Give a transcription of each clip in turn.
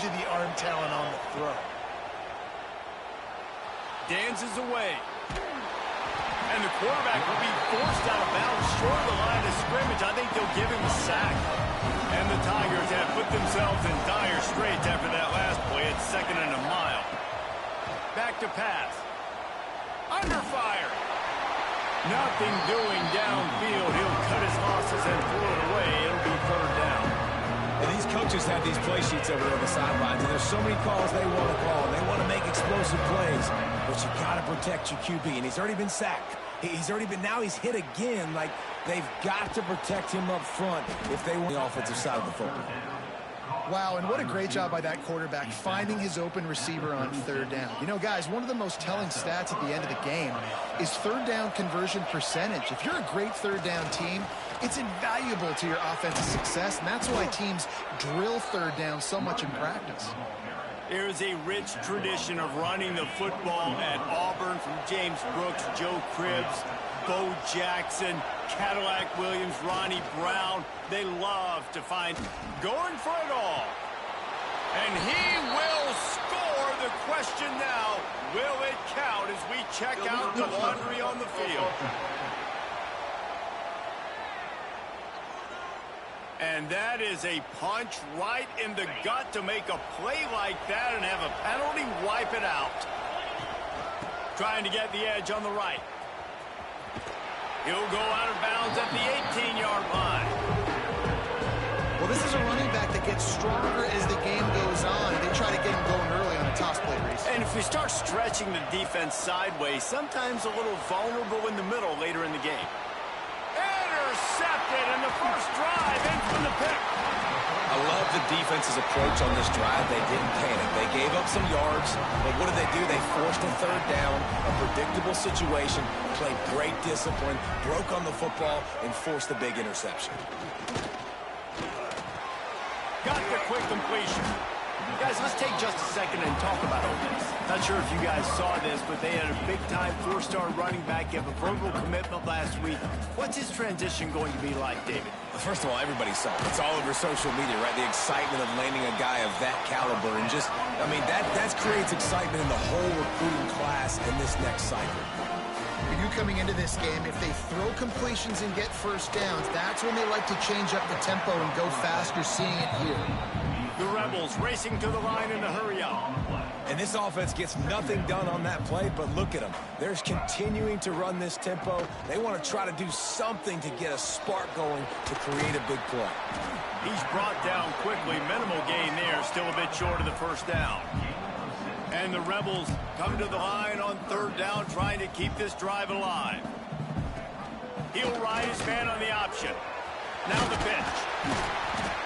you the arm talent on the throw. Dances away. And the quarterback will be forced out of bounds short of the line of scrimmage. I think they'll give him a sack. And the Tigers have put themselves in dire straits after that last play. It's 2nd and a mile. Back to pass. Under fire. Nothing doing downfield. He'll cut his losses and throw it away. It'll be 3rd down. And these coaches have these play sheets over there on the sidelines, and there's so many calls they want to call. They want to make explosive plays, but you got to protect your QB, and he's already been sacked. Now he's hit again. Like, they've got to protect him up front if they want the offensive side of the football. Wow, and what a great job by that quarterback finding his open receiver on 3rd down. You know, guys, one of the most telling stats at the end of the game is 3rd down conversion percentage. If you're a great 3rd down team, it's invaluable to your offensive success, and that's why teams drill 3rd down so much in practice. There is a rich tradition of running the football at Auburn from James Brooks, Joe Cribbs, Bo Jackson, Cadillac Williams, Ronnie Brown. They love to find going for it all. And he will score. The question now, will it count as we check out the laundry on the field? And that is a punch right in the gut to make a play like that and have a penalty wipe it out. Trying to get the edge on the right. He'll go out of bounds at the 18-yard line. Well, this is a running back that gets stronger as the game goes on. They try to get him going early on a toss play race. And if we start stretching the defense sideways, sometimes a little vulnerable in the middle later in the game. Intercepted in the first drive, in from the pick. I love the defense's approach on this drive. They didn't panic. They gave up some yards, but what did they do? They forced a 3rd down, a predictable situation, played great discipline, broke on the football, and forced the big interception. Got the quick completion. Guys, let's take just a second and talk about Ole Miss. Not sure if you guys saw this, but they had a big-time 4-star running back give a verbal commitment last week. What's his transition going to be like, David? First of all, everybody saw it. It's all over social media, right? The excitement of landing a guy of that caliber. And just, I mean, that creates excitement in the whole recruiting class in this next cycle. For you coming into this game, if they throw completions and get 1st downs, that's when they like to change up the tempo and go fast. You're seeing it here. The Rebels racing to the line in a hurry-up. And this offense gets nothing done on that play, but look at them. They're continuing to run this tempo. They want to try to do something to get a spark going to create a big play. He's brought down quickly. Minimal gain there. Still a bit short of the 1st down. And the Rebels come to the line on 3rd down, trying to keep this drive alive. He'll ride his man on the option. Now the pitch.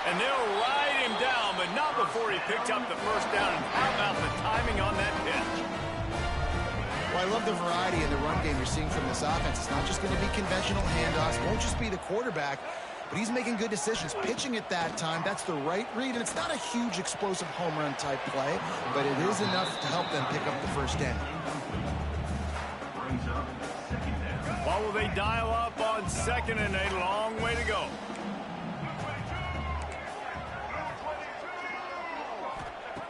And they'll ride him down, but not before he picked up the 1st down. And how about the timing on that pitch? Well, I love the variety in the run game you're seeing from this offense. It's not just going to be conventional handoffs. It won't just be the quarterback, but he's making good decisions. Pitching at that time, that's the right read, and it's not a huge explosive home run type play, but it is enough to help them pick up the 1st down. Well, will they dial up on 2nd and a long way to go?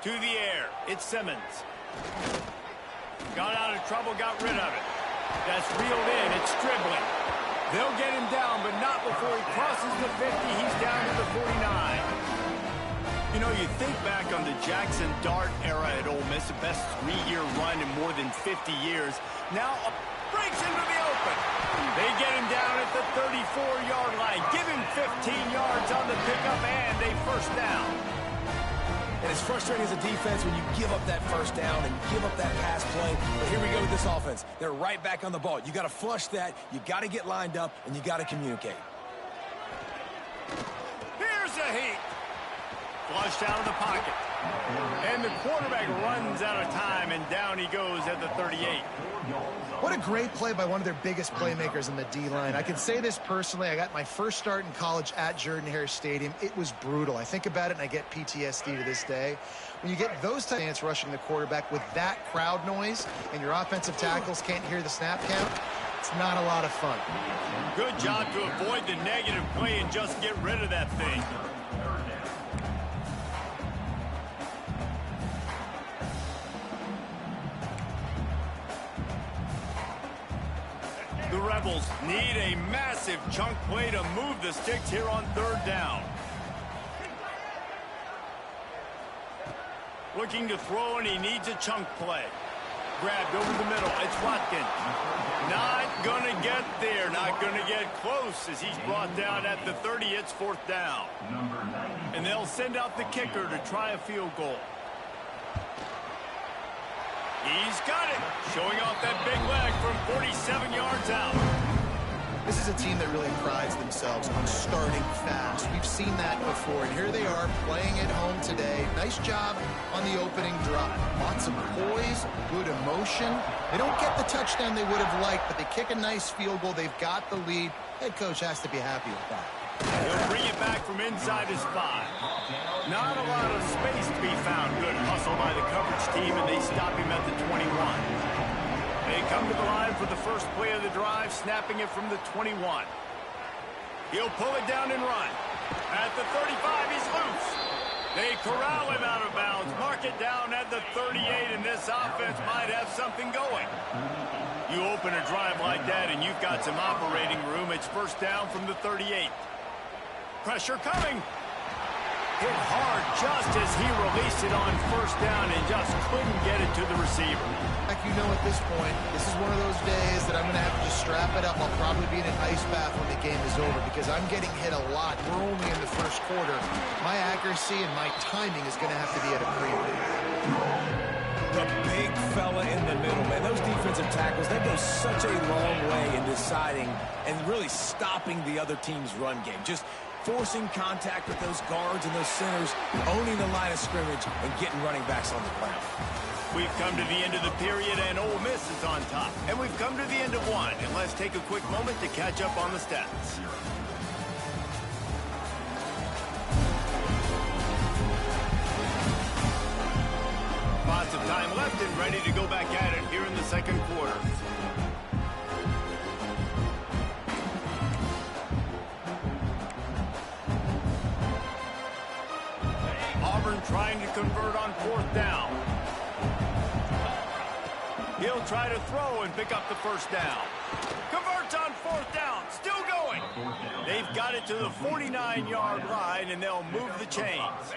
To the air, it's Simmons. Got out of trouble, got rid of it. That's reeled in, it's dribbling. They'll get him down, but not before he crosses the 50. He's down to the 49. You know, you think back on the Jackson Dart era at Ole Miss, the best 3-year run in more than 50 years. Now breaks into the open. They get him down at the 34-yard line. Give him 15 yards on the pickup and a 1st down. And it's frustrating as a defense when you give up that 1st down and give up that pass play. But here we go with this offense. They're right back on the ball. You got to flush that. You got to get lined up, and you got to communicate. Here's a heat. Flushed out of the pocket. And the quarterback runs out of time, and down he goes at the 38. What a great play by one of their biggest playmakers in the D-line. I can say this personally. I got my first start in college at Jordan-Hare Stadium. It was brutal. I think about it, and I get PTSD to this day. When you get those types of ants rushing the quarterback with that crowd noise and your offensive tackles can't hear the snap count, it's not a lot of fun. Good job to avoid the negative play and just get rid of that thing. Rebels need a massive chunk play to move the sticks here on 3rd down. Looking to throw, and he needs a chunk play. Grabbed over the middle. It's Watkins. Not going to get there. Not going to get close as he's brought down at the 30. It's 4th down. And they'll send out the kicker to try a field goal. He's got it. Showing off that big leg from 47 yards out. This is a team that really prides themselves on starting fast. We've seen that before, and here they are playing at home today. Nice job on the opening drive. Lots of poise, good emotion. They don't get the touchdown they would have liked, but they kick a nice field goal. They've got the lead. Head coach has to be happy with that. He'll bring it back from inside his 5. Not a lot of space to be found. Good hustle by the coverage team, and they stop him at the 21. They come to the line for the first play of the drive, snapping it from the 21. He'll pull it down and run. At the 35, he's loose. They corral him out of bounds, mark it down at the 38, and this offense might have something going. You open a drive like that, and you've got some operating room. It's 1st down from the 38. Pressure coming. Hit hard just as he released it on 1st down and just couldn't get it to the receiver. Like you know at this point, this is one of those days that I'm going to have to just strap it up. I'll probably be in an ice bath when the game is over because I'm getting hit a lot. We're only in the 1st quarter. My accuracy and my timing is going to have to be at a premium. The big fella in the middle, man. Those defensive tackles, they go such a long way in deciding and really stopping the other team's run game. Just forcing contact with those guards and those centers, owning the line of scrimmage, and getting running backs on the ground. We've come to the end of the period, and Ole Miss is on top. And we've come to the end of one. And let's take a quick moment to catch up on the stats. Lots of time left and ready to go back at it here in the 2nd quarter. Auburn trying to convert on 4th down. He'll try to throw and pick up the 1st down. Converts on 4th down. Still going. They've got it to the 49-yard line, and they'll move the chains.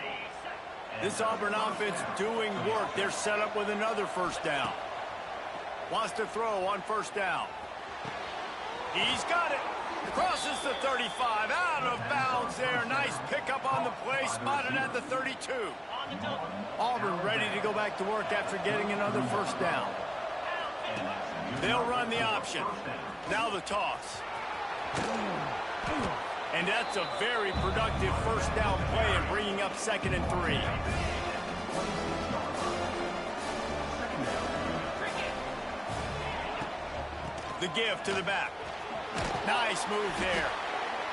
This Auburn offense doing work. They're set up with another 1st down. Wants to throw on 1st down. He's got it. Crosses the 35. Out of bounds there. Nice pickup on the play. Spotted at the 32. Auburn ready to go back to work after getting another 1st down. They'll run the option. Now the toss. And that's a very productive 1st down play and bringing up 2nd and 3. The give to the back. Nice move there.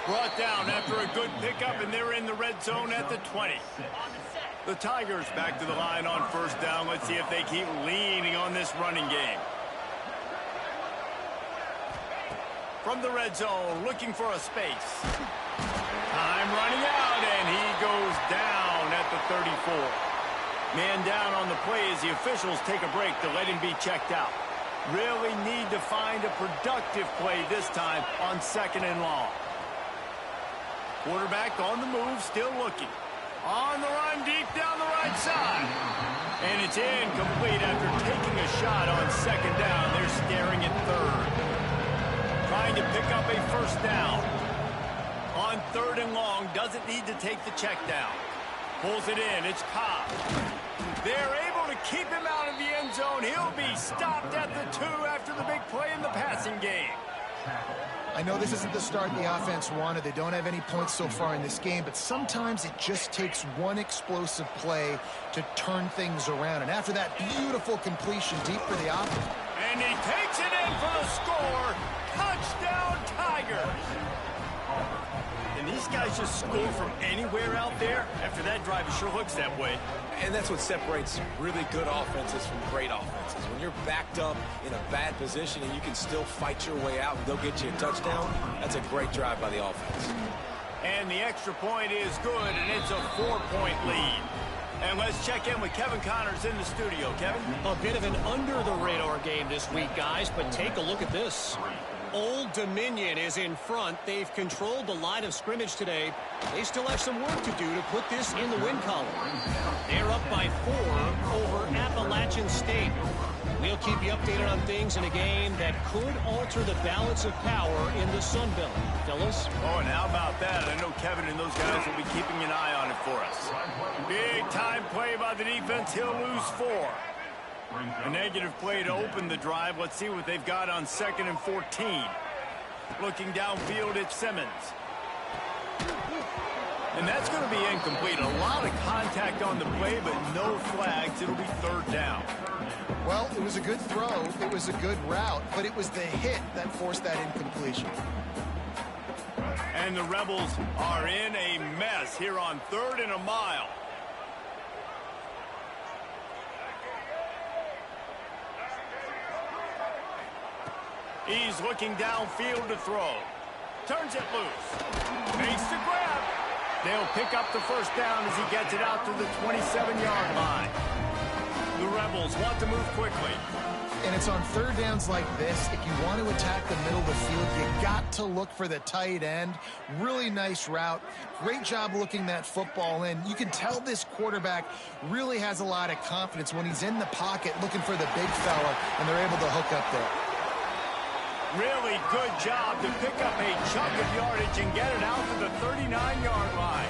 Brought down after a good pickup, and they're in the red zone at the 20. The Tigers back to the line on 1st down. Let's see if they keep leaning on this running game. From the red zone, looking for a space. Time running out, and he goes down at the 34. Man down on the play as the officials take a break to let him be checked out. Really need to find a productive play this time on 2nd and long. Quarterback on the move, still looking. On the run, deep down the right side. And it's incomplete after taking a shot on 2nd down. They're staring at 3rd. Trying to pick up a 1st down. On 3rd and long, doesn't need to take the check down. Pulls it in, it's Cobb. They're able to keep him out of the end zone. He'll be stopped at the 2 after the big play in the passing game. I know this isn't the start the offense wanted. They don't have any points so far in this game, but sometimes it just takes one explosive play to turn things around. And after that beautiful completion deep for the offense. And he takes it in for the score. Touchdown, Tigers. And these guys just score from anywhere out there. After that drive, it sure looks that way. And that's what separates really good offenses from great offenses. When you're backed up in a bad position and you can still fight your way out and go get you a touchdown, that's a great drive by the offense. And the extra point is good, and it's a 4-point lead. And let's check in with Kevin Connors in the studio. Kevin? A bit of an under-the-radar game this week, guys, but take a look at this. Old Dominion is in front. They've controlled the line of scrimmage today. They still have some work to do to put this in the win column. They're up by 4 over Appalachian State. We'll keep you updated on things in a game that could alter the balance of power in the Sun Belt. Fellas? Oh, and how about that? I know Kevin and those guys will be keeping an eye on it for us. Big time play by the defense. He'll lose 4. A negative play to open the drive. Let's see what they've got on 2nd and 14. Looking downfield at Simmons. And that's going to be incomplete. A lot of contact on the play, but no flags. It'll be 3rd down. Well, it was a good throw. It was a good route, but it was the hit that forced that incompletion. And the Rebels are in a mess here on 3rd and a mile. He's looking downfield to throw. Turns it loose. Makes the grab. They'll pick up the 1st down as he gets it out to the 27-yard line. The Rebels want to move quickly. And it's on 3rd downs like this. If you want to attack the middle of the field, you got to look for the tight end. Really nice route. Great job looking that football in. You can tell this quarterback really has a lot of confidence when he's in the pocket looking for the big fella, and they're able to hook up there. Really good job to pick up a chunk of yardage and get it out to the 39-yard line.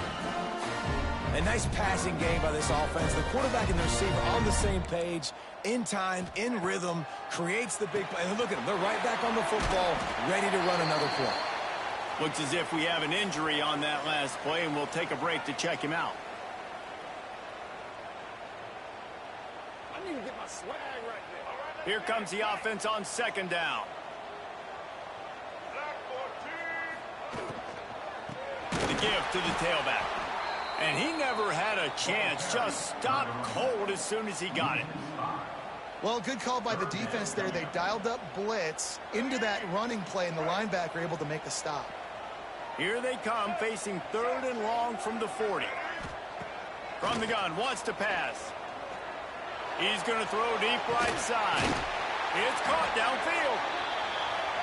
A nice passing game by this offense. The quarterback and the receiver on the same page, in time, in rhythm, creates the big play. And look at them. They're right back on the football, ready to run another play. Looks as if we have an injury on that last play, and we'll take a break to check him out. I need to get my swag right there. Here comes the offense on 2nd down. The give to the tailback. And he never had a chance. Just stopped cold as soon as he got it. Well, good call by the defense there. They dialed up blitz into that running play, and the linebacker able to make a stop. Here they come, facing 3rd and long from the 40. From the gun, wants to pass. He's going to throw deep right side. It's caught downfield.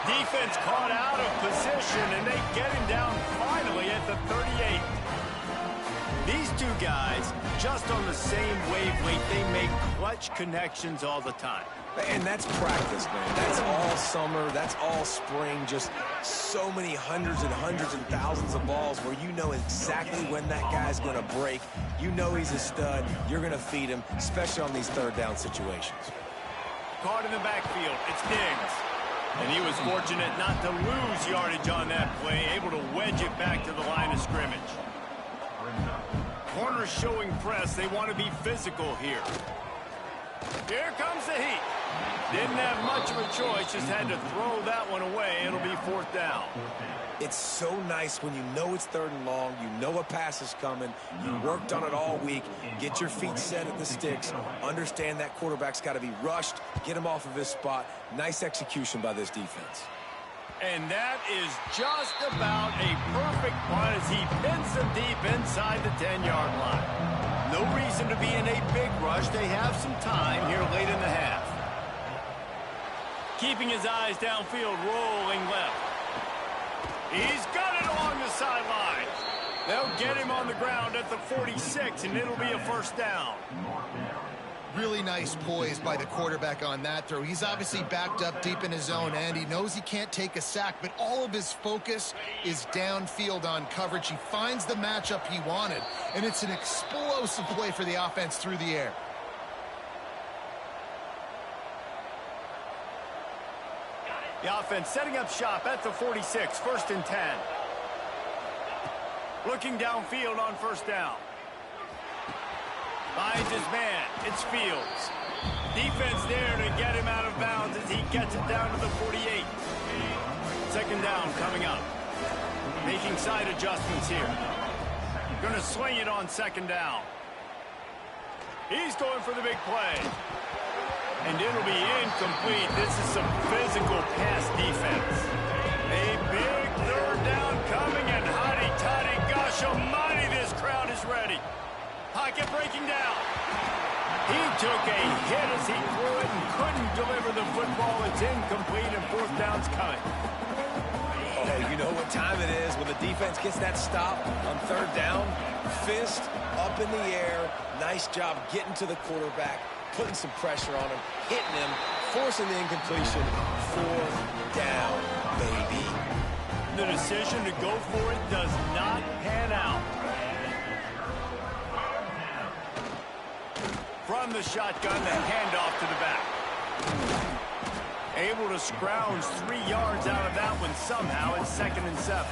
Defense caught out of position, and they get him down finally at the 38. These two guys, just on the same wavelength, they make clutch connections all the time. And that's practice, man. That's all summer. That's all spring. Just so many hundreds and thousands of balls where you know exactly when that guy's going to break. You know he's a stud. You're going to feed him, especially on these 3rd down situations. Caught in the backfield. It's Diggs. And he was fortunate not to lose yardage on that play, able to wedge it back to the line of scrimmage. Corners showing press. They want to be physical here. Here comes the heat. Didn't have much of a choice, just had to throw that one away. It'll be 4th down. It's so nice when you know it's 3rd and long, you know a pass is coming, you worked on it all week, get your feet set at the sticks, understand that quarterback's got to be rushed, get him off of his spot. Nice execution by this defense. And that is just about a perfect punt as he pins them deep inside the 10-yard line. No reason to be in a big rush. They have some time here late in the half. Keeping his eyes downfield, rolling left. He's got it along the sideline. They'll get him on the ground at the 46, and it'll be a 1st down. Really nice poise by the quarterback on that throw. He's obviously backed up deep in his own end. He knows he can't take a sack, but all of his focus is downfield on coverage. He finds the matchup he wanted, and it's an explosive play for the offense through the air. The offense setting up shop at the 46, 1st and 10. Looking downfield on 1st down. Finds his man. It's Fields. Defense there to get him out of bounds as he gets it down to the 48. 2nd down coming up. Making side adjustments here. Going to swing it on 2nd down. He's going for the big play. And it'll be incomplete. This is some physical pass defense. A big 3rd down coming, and hotty-toddy, gosh almighty, this crowd is ready. Pocket breaking down. He took a hit as he threw it and couldn't deliver the football. It's incomplete and fourth down's coming. Oh, you know what time it is when the defense gets that stop on third down. Fist up in the air. Nice job getting to the quarterback, putting some pressure on him, hitting him, forcing the incompletion. Fourth down, baby. The decision to go for it does not pan out. From the shotgun, the handoff to the back. Able to scrounge 3 yards out of that one somehow. It's 2nd and 7.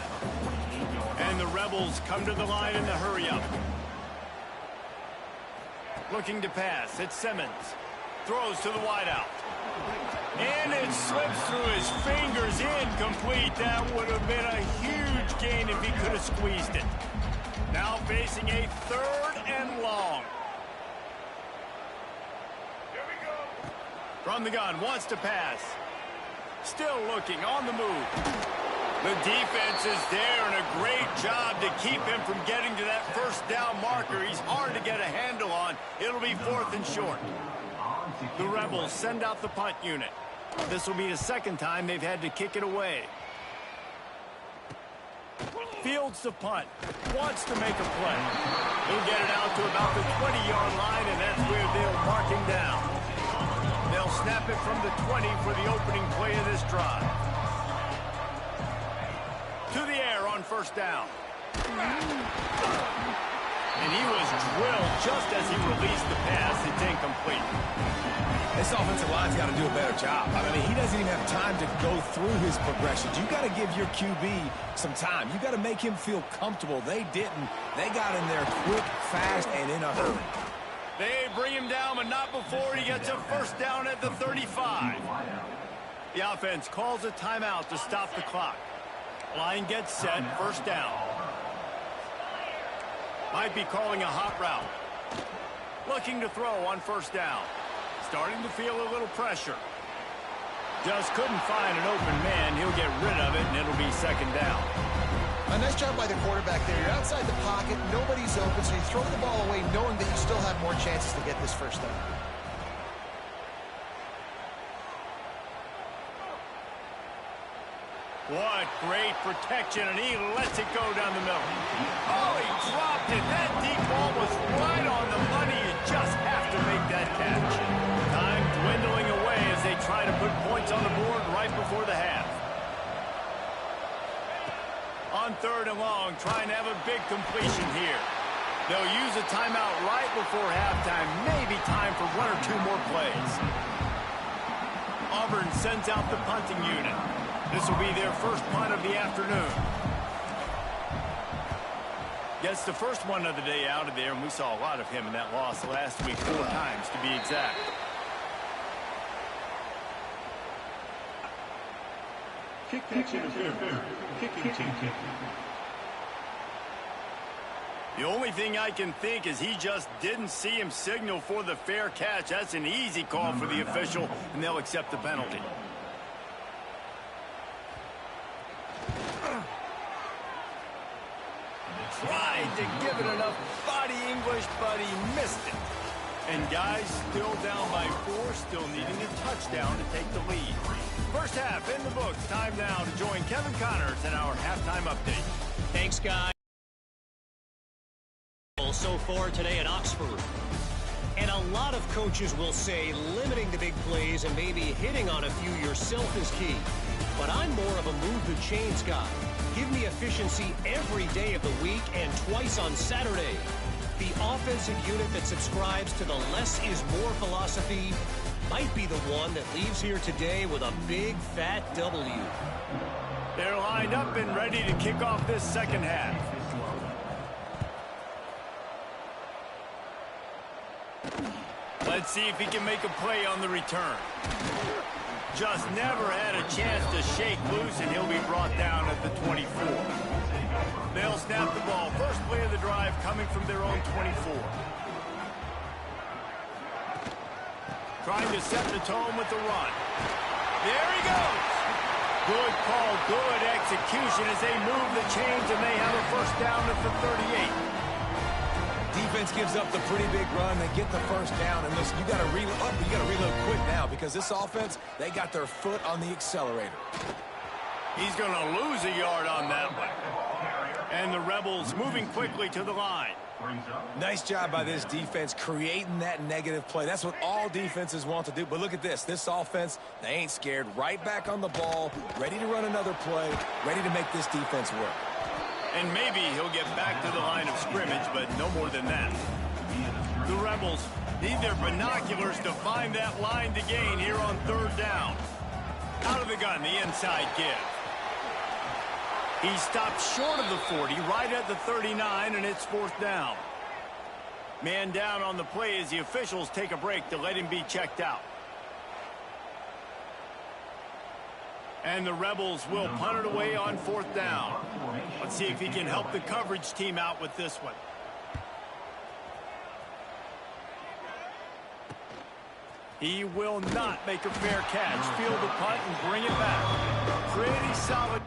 And the Rebels come to the line in the hurry-up. Looking to pass. It's Simmons. Throws to the wideout. And it slips through his fingers. Incomplete. That would have been a huge gain if he could have squeezed it. Now facing a 3rd and long. From the gun, wants to pass. Still looking, on the move. The defense is there, and a great job to keep him from getting to that first down marker. He's hard to get a handle on. It'll be 4th and short. The Rebels send out the punt unit. This will be the 2nd time they've had to kick it away. Fields the punt. Wants to make a play. He'll get it out to about the 20-yard line, and that's where they'll mark him down. They'll snap it from the 20 for the opening play of this drive. To the air on first down. And he was drilled just as he released the pass. It's incomplete. This offensive line's got to do a better job. I mean, he doesn't even have time to go through his progressions. You got to give your QB some time. You got to make him feel comfortable. They didn't. They got in there quick, fast, and in a hurry. They bring him down, but not before he gets a first down at the 35. The offense calls a timeout to stop the clock. Line gets set, first down. Might be calling a hot route. Looking to throw on first down. Starting to feel a little pressure. Just couldn't find an open man. He'll get rid of it, and it'll be 2nd down. A nice job by the quarterback there. You're outside the pocket, nobody's open, so you throw the ball away knowing that you still have more chances to get this first down. What great protection, and he lets it go down the middle. Oh, he dropped it. That deep ball was right on the money. You just have to make that catch. Time dwindling away as they try to put points on the board right before the half. On 3rd and long, trying to have a big completion here. They'll use a timeout right before halftime. Maybe time for 1 or 2 more plays. Auburn sends out the punting unit. This will be their first punt of the afternoon. Gets the first one of the day out of there, and we saw a lot of him in that loss last week, 4 times to be exact. Kicking team. The only thing I can think is he just didn't see him signal for the fair catch. That's an easy call for the official, and they'll accept the penalty. Tried to give it enough body English, but he missed it. And guys, still down by 4, still needing a touchdown to take the lead. First half in the books. Time now to join Kevin Connors in our halftime update. Thanks, guys. So far today at Oxford. And a lot of coaches will say limiting the big plays and maybe hitting on a few yourself is key. But I'm more of a move the chains guy. Give me efficiency every day of the week and twice on Saturday. The offensive unit that subscribes to the less is more philosophy might be the one that leaves here today with a big fat W. They're lined up and ready to kick off this second half. Let's see if he can make a play on the return. Just never had a chance to shake loose, and he'll be brought down at the 24. They'll snap the ball. First play of the drive coming from their own 24. Trying to set the tone with the run. There he goes. Good call, good execution as they move the chains, and they have a first down at the 38. Defense gives up the pretty big run. They get the first down. And listen, you got to reload quick now because this offense, they got their foot on the accelerator. He's going to lose a yard on that one. And the Rebels moving quickly to the line. Nice job by this defense creating that negative play. That's what all defenses want to do. But look at this. This offense, they ain't scared. Right back on the ball, ready to run another play, ready to make this defense work. And maybe he'll get back to the line of scrimmage, but no more than that. The Rebels need their binoculars to find that line to gain here on third down. Out of the gun, the inside give. He stopped short of the 40, right at the 39, and it's fourth down. Man down on the play as the officials take a break to let him be checked out. And the Rebels will punt it away on fourth down. Let's see if he can help the coverage team out with this one. He will not make a fair catch. Field the punt and bring it back. Pretty solid.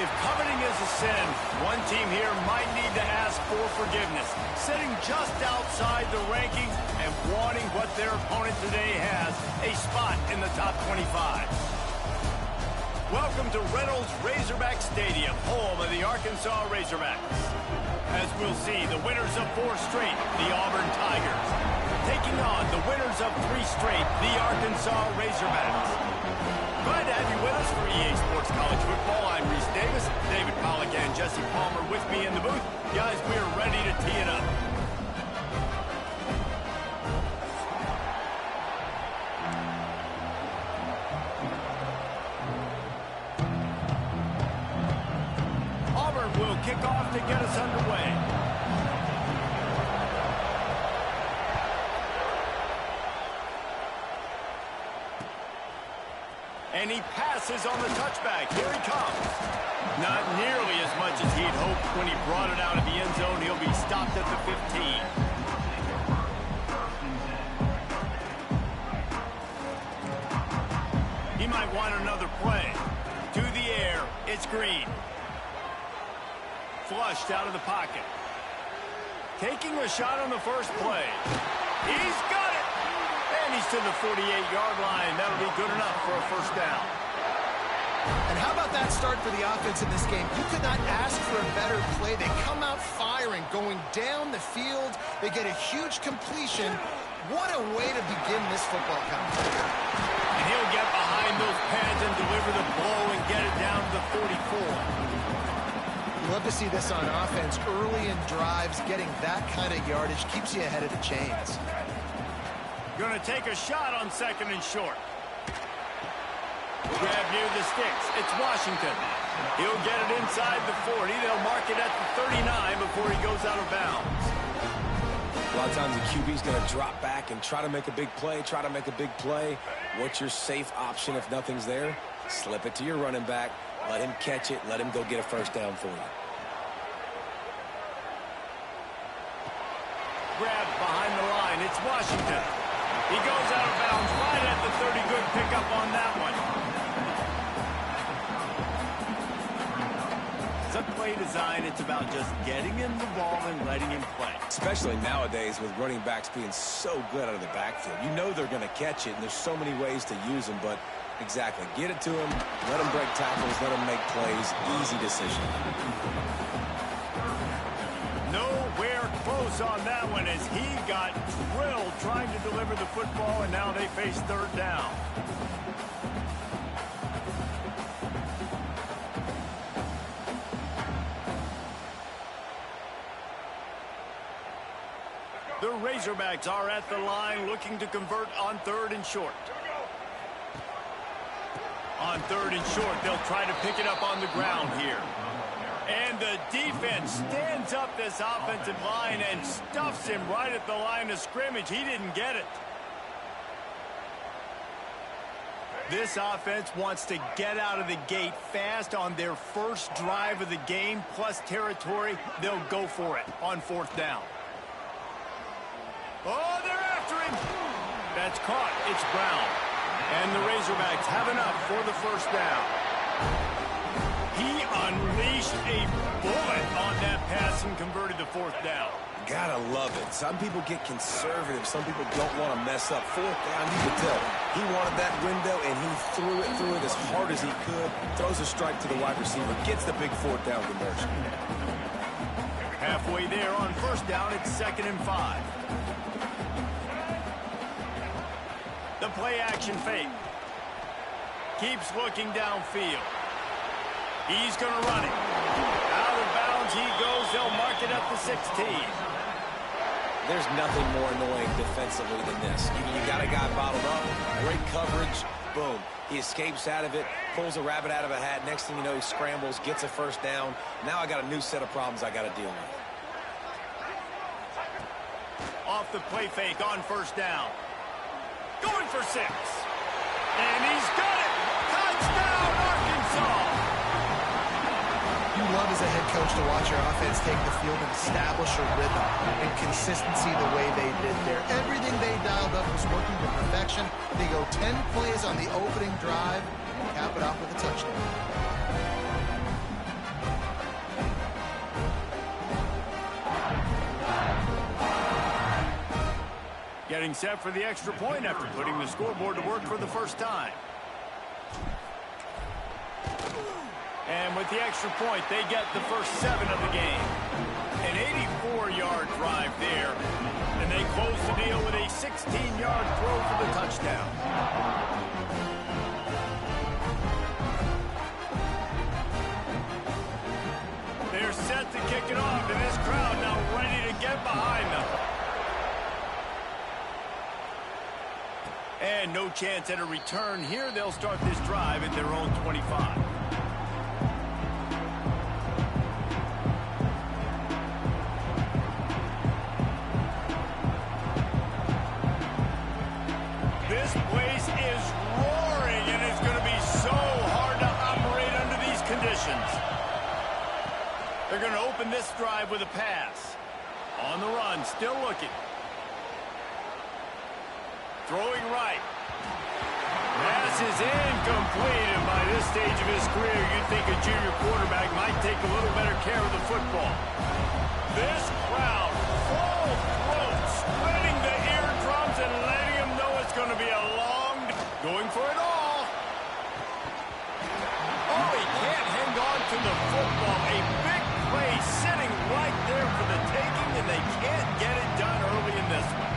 If coveting is a sin, one team here might need to ask for forgiveness. Sitting just outside the rankings and wanting what their opponent today has, a spot in the top 25. Welcome to Reynolds Razorback Stadium, home of the Arkansas Razorbacks. As we'll see, the winners of 4 straight, the Auburn Tigers, taking on the winners of 3 straight, the Arkansas Razorbacks. Glad to have you with us for EA Sports College Football. I'm Reese Davis, David Pollack and Jesse Palmer with me in the booth. Guys, we are ready to tee it up. Auburn will kick off to get us underway. And he passes on the touchback. Here he comes. Not nearly as much as he'd hoped when he brought it out of the end zone. He'll be stopped at the 15. He might want another play. To the air, it's Green. Flushed out of the pocket. Taking a shot on the first play. He's got it. And he's to the 48-yard line. That'll be good enough for a first down. And how about that start for the offense in this game? You could not ask for a better play. They come out firing, going down the field. They get a huge completion. What a way to begin this football contest. And he'll get behind those pads and deliver the blow and get it down to the 44. love to see this on offense. Early in drives, getting that kind of yardage keeps you ahead of the chains. Going to take a shot on 2nd and short. Grab near the sticks. It's Washington. He'll get it inside the 40. They'll mark it at the 39 before he goes out of bounds. A lot of times the QB's going to drop back and try to make a big play, What's your safe option if nothing's there? Slip it to your running back. Let him catch it. Let him go get a first down for you. Grabbed behind the line. It's Washington. He goes out of bounds right at the 30. Good pickup on that one. It's a play design. It's about just getting him the ball and letting him play. Especially nowadays with running backs being so good out of the backfield. You know they're going to catch it, and there's so many ways to use them, but exactly. Get it to him, let him break tackles, let him make plays. Easy decision. Nowhere close on that one as he got drilled trying to deliver the football, and now they face 3rd down. The Razorbacks are at the line looking to convert on 3rd and short. On 3rd and short, they'll try to pick it up on the ground here. And the defense stands up this offensive line and stuffs him right at the line of scrimmage. He didn't get it. This offense wants to get out of the gate fast on their first drive of the game, plus territory. They'll go for it on 4th down. Oh, they're after him. That's caught. It's Brown. And the Razorbacks have enough for the first down. He unleashed a bullet on that pass and converted the 4th down. Gotta love it. Some people get conservative. Some people don't want to mess up. 4th down, you could tell. He wanted that window, and he threw it as hard as he could. Throws a strike to the wide receiver. Gets the big 4th down conversion. Halfway there on 1st down, it's 2nd and 5. The play-action fake. Keeps looking downfield. He's going to run it. Out of bounds he goes. They'll mark it at the 16. There's nothing more annoying defensively than this. You got a guy bottled up, great coverage, boom. He escapes out of it, pulls a rabbit out of a hat. Next thing you know, he scrambles, gets a first down. Now I got a new set of problems I got to deal with. Off the play fake on 1st down. Going for 6. And he's got it. Touchdown, Arkansas. You love as a head coach to watch your offense take the field and establish a rhythm and consistency the way they did there. Everything they dialed up was working to perfection. They go 10 plays on the opening drive and cap it off with a touchdown. Getting set for the extra point after putting the scoreboard to work for the first time. And with the extra point, they get the first 7 of the game. An 84-yard drive there. And they close the deal with a 16-yard throw for the touchdown. They're set to kick it off, and this crowd now ready to get behind them. And no chance at a return here. They'll start this drive at their own 25. This place is roaring, and it's going to be so hard to operate under these conditions. They're going to open this drive with a pass. On the run, still looking. Throwing right. Pass is incomplete, and by this stage of his career, you'd think a junior quarterback might take a little better care of the football. This crowd, full throat, spreading the eardrums and letting them know it's going to be a long day. Going for it all. Oh, he can't hang on to the football. A big play sitting right there for the taking, and they can't get it done early in this one.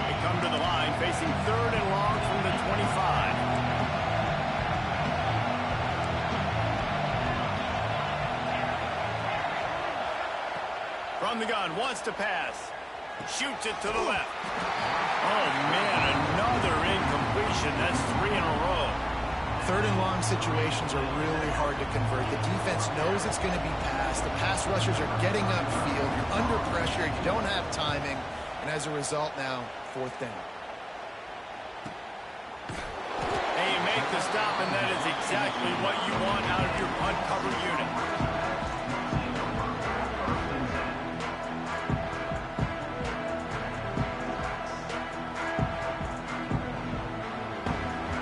They come to the line, facing 3rd and long from the 25. From the gun, wants to pass. Shoots it to the left. Oh, man, another incompletion. That's 3 in a row. Third and long situations are really hard to convert. The defense knows it's going to be passed. The pass rushers are getting upfield. You're under pressure. You don't have timing. And as a result now, 4th down. And you make the stop, and that is exactly what you want out of your punt cover unit.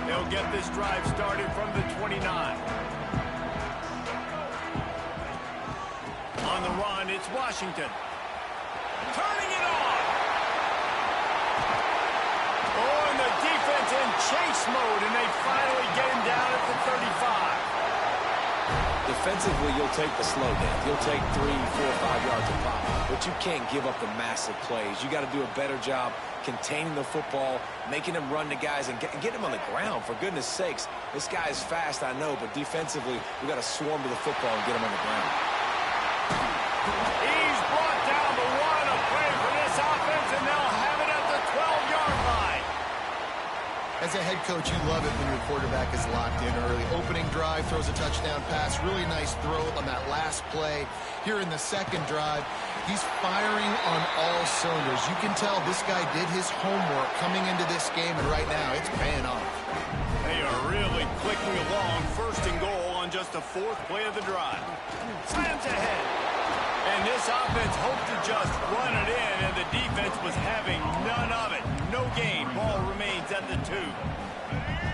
They'll get this drive started from the 29. On the run, it's Washington. Turning it on. Oh, and the defense in chase mode, and they finally get him down at the 35. Defensively, you'll take the slow down. You'll take 3, 4, 5 yards of pop. But you can't give up the massive plays. You got to do a better job containing the football, making him run to guys, and get him on the ground. For goodness sakes, this guy is fast, I know, but defensively, we got to swarm to the football and get him on the ground. He's brought down the one, a play for this offense, and they'll have it at the 12-yard line. As a head coach, you love it when your quarterback is locked in early. Opening drive, throws a touchdown pass. Really nice throw on that last play. Here in the second drive, he's firing on all cylinders. You can tell this guy did his homework coming into this game, and right now it's paying off. They are really clicking along. 1st and goal on just the 4th play of the drive. Slams ahead. And this offense hoped to just run it in, and the defense was having none of it. No gain. Ball remains at the 2.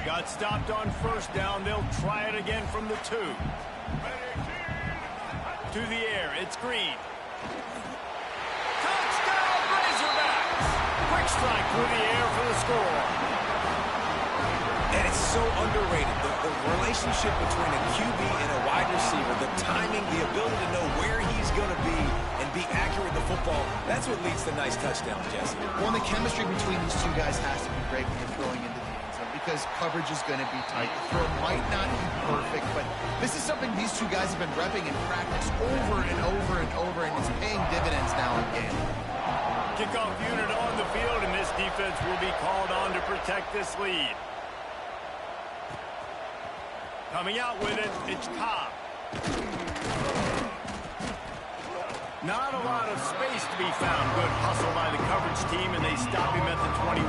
Got stopped on 1st down. They'll try it again from the 2. To the air. It's Green. Touchdown, Razorbacks! Quick strike through the air for the score. And it's so underrated. The relationship between a QB and a wide receiver, the timing, the ability to know where he's going to be and be accurate with the football, that's what leads to nice touchdowns, Jesse. Well, the chemistry between these two guys has to be great when you're throwing into the end zone because coverage is going to be tight. The throw might not be perfect, but this is something these two guys have been repping in practice over and over and over, and it's paying dividends now in game. Kickoff unit on the field, and this defense will be called on to protect this lead. Coming out with it, it's Cobb. Not a lot of space to be found. Good hustle by the coverage team, and they stop him at the 21.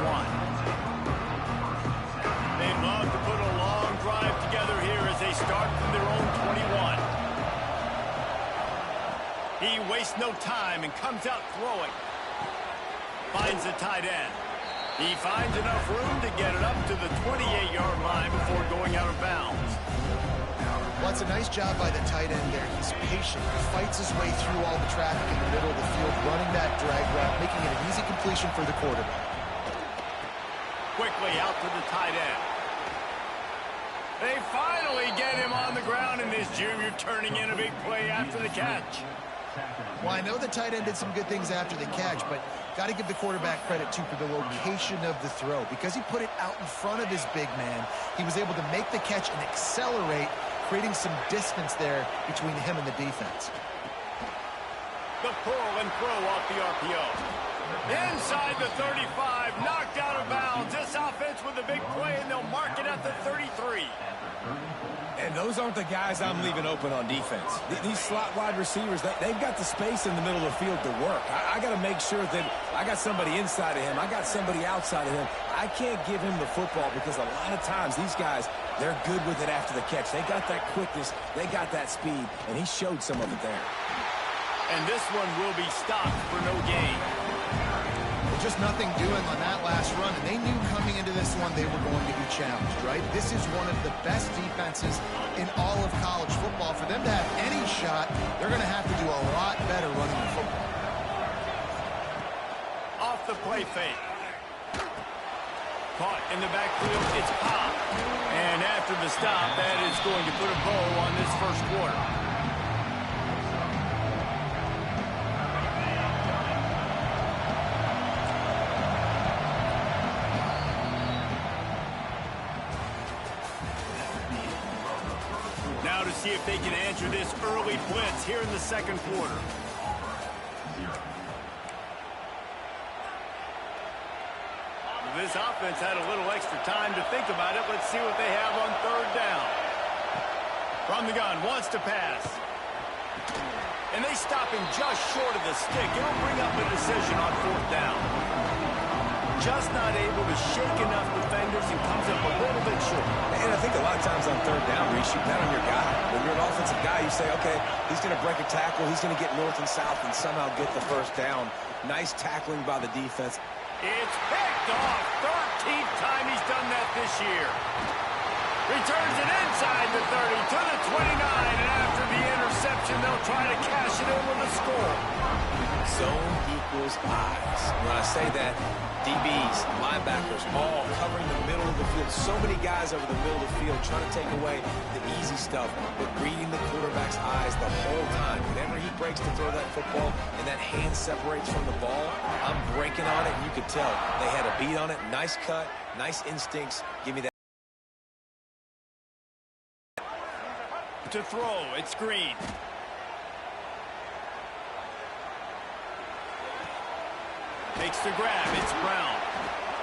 They'd love to put a long drive together here as they start from their own 21. He wastes no time and comes out throwing. Finds the tight end. He finds enough room to get it up to the 28-yard line before going out of bounds. Well, it's a nice job by the tight end there. He's patient. He fights his way through all the traffic in the middle of the field, running that drag route, making it an easy completion for the quarterback. Quickly out to the tight end. They finally get him on the ground, and this junior turning in a big play after the catch. Well, I know the tight end did some good things after the catch, but got to give the quarterback credit, too, for the location of the throw. Because he put it out in front of his big man, he was able to make the catch and accelerate, creating some distance there between him and the defense. The pull and throw off the RPO. Inside the 35, knocked out of bounds. This offense with a big play, and they'll mark it at the 33. And those aren't the guys I'm leaving open on defense. These slot wide receivers, they've got the space in the middle of the field to work. I got to make sure that I got somebody inside of him. I got somebody outside of him. I can't give him the football because a lot of times these guys, they're good with it after the catch. They got that quickness. They got that speed, and he showed some of it there. And this one will be stopped for no gain. Just nothing doing on that last run, and they knew coming into this one they were going to be challenged, right? This is one of the best defenses in all of college football. For them to have any shot, they're going to have to do a lot better running the football. Off the play fake. Caught in the backfield, it's Cobb. And after the stop, that is going to put a bow on this first quarter. Now to see if they can answer this early blitz here in the second quarter. This offense had a little extra time to think about it. Let's see what they have on third down. From the gun, wants to pass. And they stop him just short of the stick. It'll bring up a decision on fourth down. Just not able to shake enough defenders and comes up a little bit short. And I think a lot of times on third down, Reese, you bet on your guy. When you're an offensive guy, you say, okay, he's going to break a tackle, he's going to get north and south and somehow get the first down. Nice tackling by the defense. It's picked off. 13th time he's done that this year. Returns it inside the 30 to the 29, and after the interception, they'll try to cash it in with a score. Zone equals eyes. When I say that, DBs, linebackers, all covering the middle of the field. So many guys over the middle of the field trying to take away the easy stuff, but reading the quarterback's eyes the whole time. Whenever he breaks to throw that football and that hand separates from the ball, I'm breaking on it, and you could tell. They had a beat on it. Nice cut, nice instincts. Give me that. To throw, it's Green. Makes the grab, it's Brown.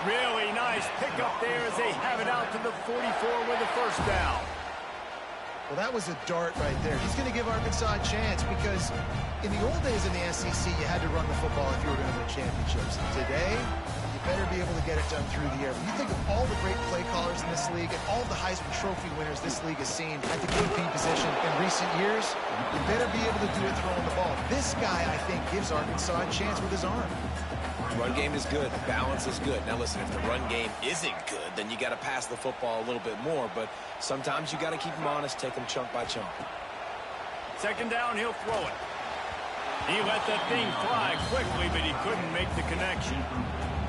Really nice pickup there as they have it out to the 44 with the first down. Well, that was a dart right there. He's going to give Arkansas a chance because in the old days in the SEC, you had to run the football if you were going to win championships. Today, you better be able to get it done through the air. When you think of all the great play callers in this league and all the Heisman Trophy winners this league has seen at the QB position in recent years, you better be able to do it throwing the ball. This guy, I think, gives Arkansas a chance with his arm. Run game is good. Balance is good. Now, listen, if the run game isn't good, then you got to pass the football a little bit more. But sometimes you got to keep them honest, take them chunk by chunk. Second down, he'll throw it. He let that thing fly quickly, but he couldn't make the connection.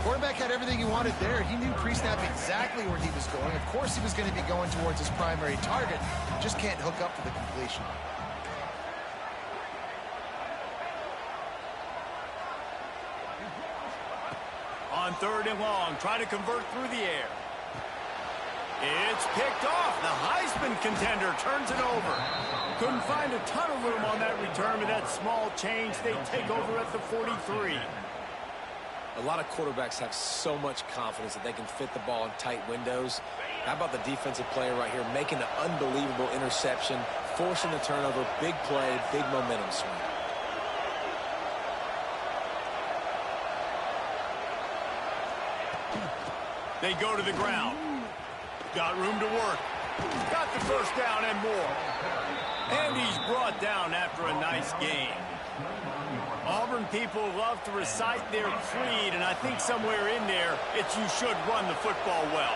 Quarterback had everything he wanted there. He knew pre-snap exactly where he was going. Of course, he was going to be going towards his primary target. Just can't hook up for the completion. On third and long, try to convert through the air. It's picked off. The Heisman contender turns it over. Couldn't find a ton of room on that return, but that small change, they take over at the 43. A lot of quarterbacks have so much confidence that they can fit the ball in tight windows. How about the defensive player right here making an unbelievable interception, forcing the turnover, big play, big momentum swing. They go to the ground. Got room to work. Got the first down and more. And he's brought down after a nice game. Auburn people love to recite their creed, and I think somewhere in there, it's you should run the football well.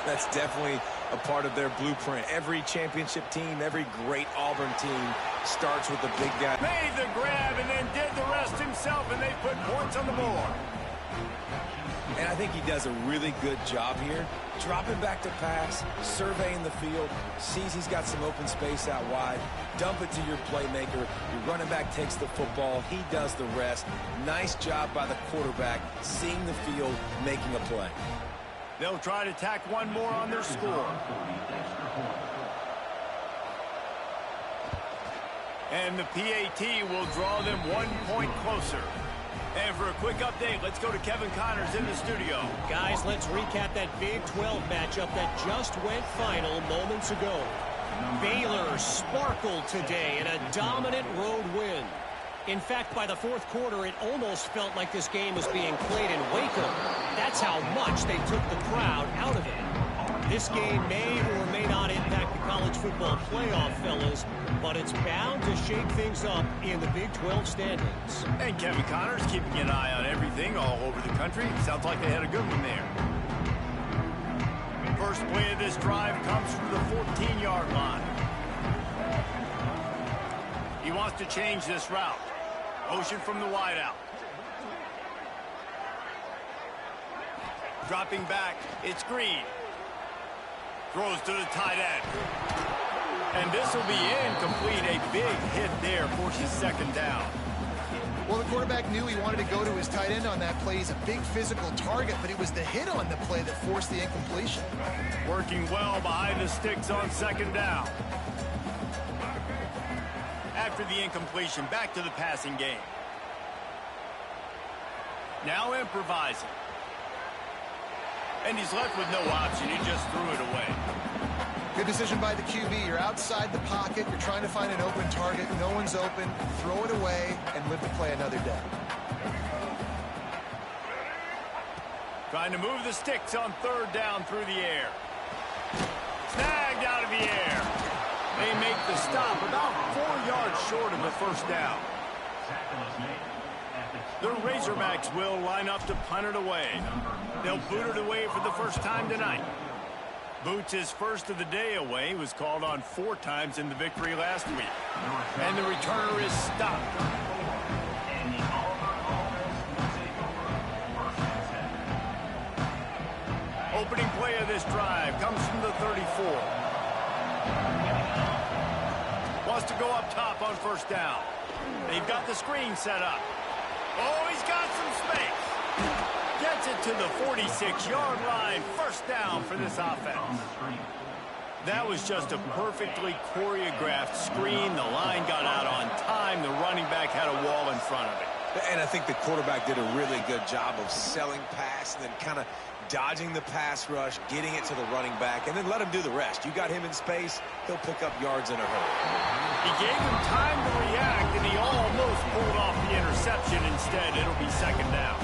That's definitely a part of their blueprint. Every championship team, every great Auburn team starts with the big guy. Made the grab and then did the rest himself, and they put points on the board. And I think he does a really good job here. Dropping back to pass, surveying the field, sees he's got some open space out wide, dump it to your playmaker. Your running back takes the football. He does the rest. Nice job by the quarterback, seeing the field, making a play. They'll try to tack one more on their score. And the PAT will draw them 1 point closer. And for a quick update, let's go to Kevin Connors in the studio. Guys, let's recap that Big 12 matchup that just went final moments ago. Baylor sparkled today in a dominant road win. In fact, by the fourth quarter, it almost felt like this game was being played in Waco. That's how much they took the crowd out of it. This game may or may not impact the college football playoff, fellas, but it's bound to shake things up in the Big 12 standings. And Kevin Connors keeping an eye on everything all over the country. Sounds like they had a good one there. First play of this drive comes from the 14-yard line. He wants to change this route. Motion from the wideout. Dropping back, it's Green. Throws to the tight end. And this will be incomplete. A big hit there, forces second down. Well, the quarterback knew he wanted to go to his tight end on that play. He's a big physical target, but it was the hit on the play that forced the incompletion. Working well behind the sticks on second down. After the incompletion, back to the passing game. Now improvising. And he's left with no option. He just threw it away. Good decision by the QB. You're outside the pocket. You're trying to find an open target. No one's open. Throw it away and live to play another day. Trying to move the sticks on third down through the air. Snagged out of the air. They make the stop about 4 yards short of the first down. The Razorbacks will line up to punt it away. They'll boot it away for the first time tonight. Boots his first of the day away. Was called on 4 times in the victory last week. And the returner is stopped. Opening play of this drive comes from the 34. Wants to go up top on first down. They've got the screen set up. Oh, he's got some space. Gets it to the 46-yard line. First down for this offense. That was just a perfectly choreographed screen. The line got out on time. The running back had a wall in front of it. And I think the quarterback did a really good job of selling pass and then kind of dodging the pass rush, getting it to the running back, and then let him do the rest. You got him in space, he'll pick up yards in a hurry. He gave him time to react, and he almost pulled off the interception. Instead, it'll be second down.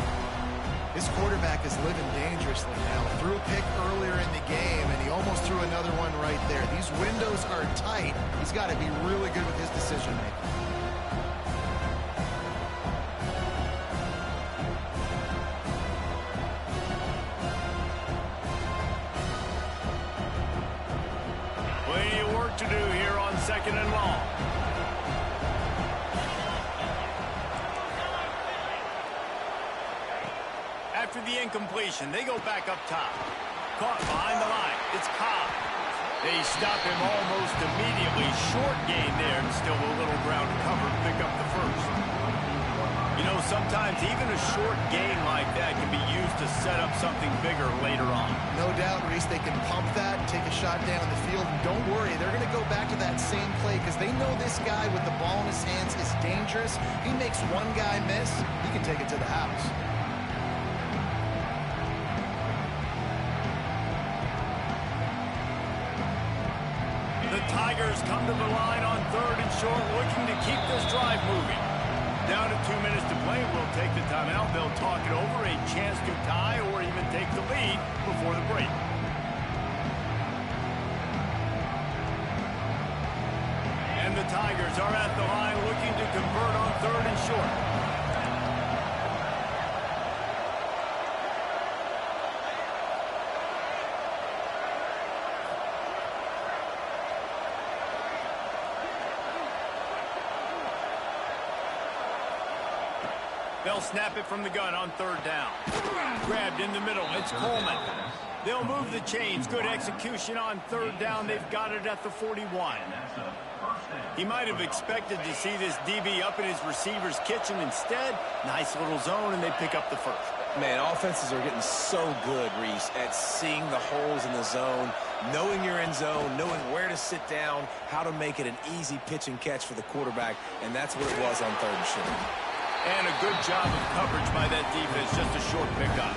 This quarterback is living dangerously now. Threw a pick earlier in the game, and he almost threw another one right there. These windows are tight. He's got to be really good with his decision-making. To do here on second and long. After the incompletion, they go back up top. Caught behind the line. It's Cobb. They stop him almost immediately. Short gain there, and still a little ground to cover to pick up the first. You know, sometimes even a short gain like that can be used to set up something bigger later on. No doubt, Reese, they can pump that and take a shot down the field. And don't worry, they're going to go back to that same play because they know this guy with the ball in his hands is dangerous. He makes one guy miss, he can take it to the house. The Tigers come to the line on third and short, looking to keep this drive moving. Down to 2 minutes to play. We'll take the timeout. They'll talk it over. A chance to tie or even take the lead before the break. And the Tigers are at the line looking to convert on third and short. They'll snap it from the gun on third down. Grabbed in the middle. It's Coleman. They'll move the chains. Good execution on third down. They've got it at the 41. He might have expected to see this DB up in his receiver's kitchen. Instead, nice little zone, and they pick up the first. Man, offenses are getting so good, Reese, at seeing the holes in the zone, knowing you're in zone, knowing where to sit down, how to make it an easy pitch and catch for the quarterback, and that's what it was on third and short. And a good job of coverage by that defense, just a short pickup.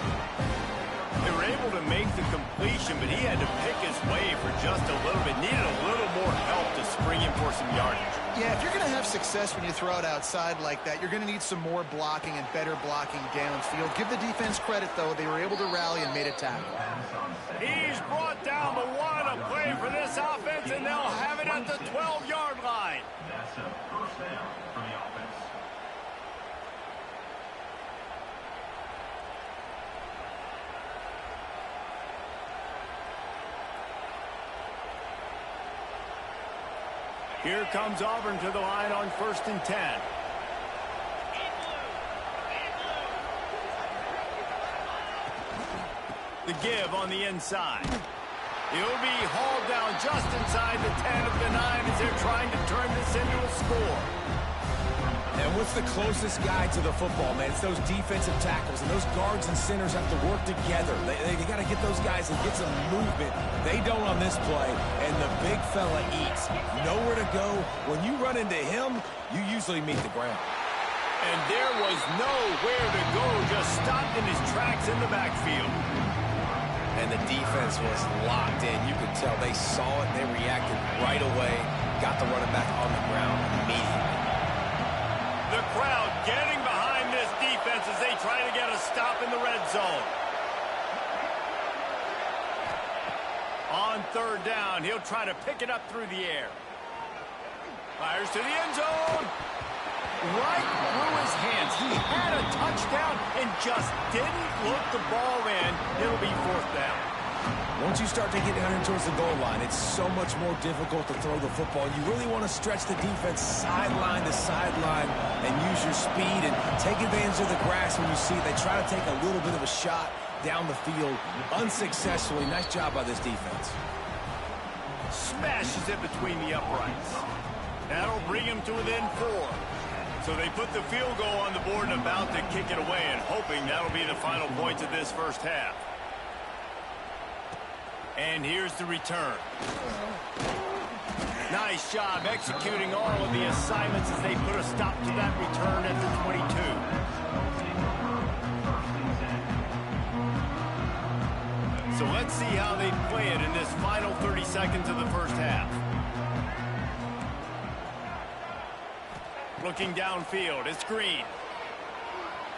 They were able to make the completion, but he had to pick his way for just a little bit. Needed a little more help to spring him for some yardage. Yeah, if you're going to have success when you throw it outside like that, you're going to need some more blocking and better blocking downfield. Give the defense credit, though. They were able to rally and made a tackle. He's brought down the one, a play for this offense, and they'll have it at the 12-yard line. That's a first down for the offense. Here comes Auburn to the line on 1st and 10. The give on the inside. He'll be hauled down just inside the 10 of the 9 as they're trying to turn this into a score. And what's the closest guy to the football, man? It's those defensive tackles, and those guards and centers have to work together. They got to get those guys and get some movement. They don't on this play, and the big fella eats. Nowhere to go. When you run into him, you usually meet the ground. And there was nowhere to go, just stopped in his tracks in the backfield. defense was locked in. You could tell they saw it. They reacted right away. Got the running back on the ground immediately. The crowd getting behind this defense as they try to get a stop in the red zone. On third down, he'll try to pick it up through the air. Fires to the end zone. Right through his hands. He had a touchdown and just didn't look the ball in. It'll be fourth down. Once you start to get down in towards the goal line, it's so much more difficult to throw the football. You really want to stretch the defense sideline to sideline and use your speed and take advantage of the grass when you see it. They try to take a little bit of a shot down the field unsuccessfully. Nice job by this defense. Smashes it between the uprights. That'll bring him to within 4. So they put the field goal on the board and about to kick it away and hoping that'll be the final points of this first half. And here's the return. Nice job executing all of the assignments as they put a stop to that return at the 22. So let's see how they play it in this final 30 seconds of the first half. Looking downfield, it's Green.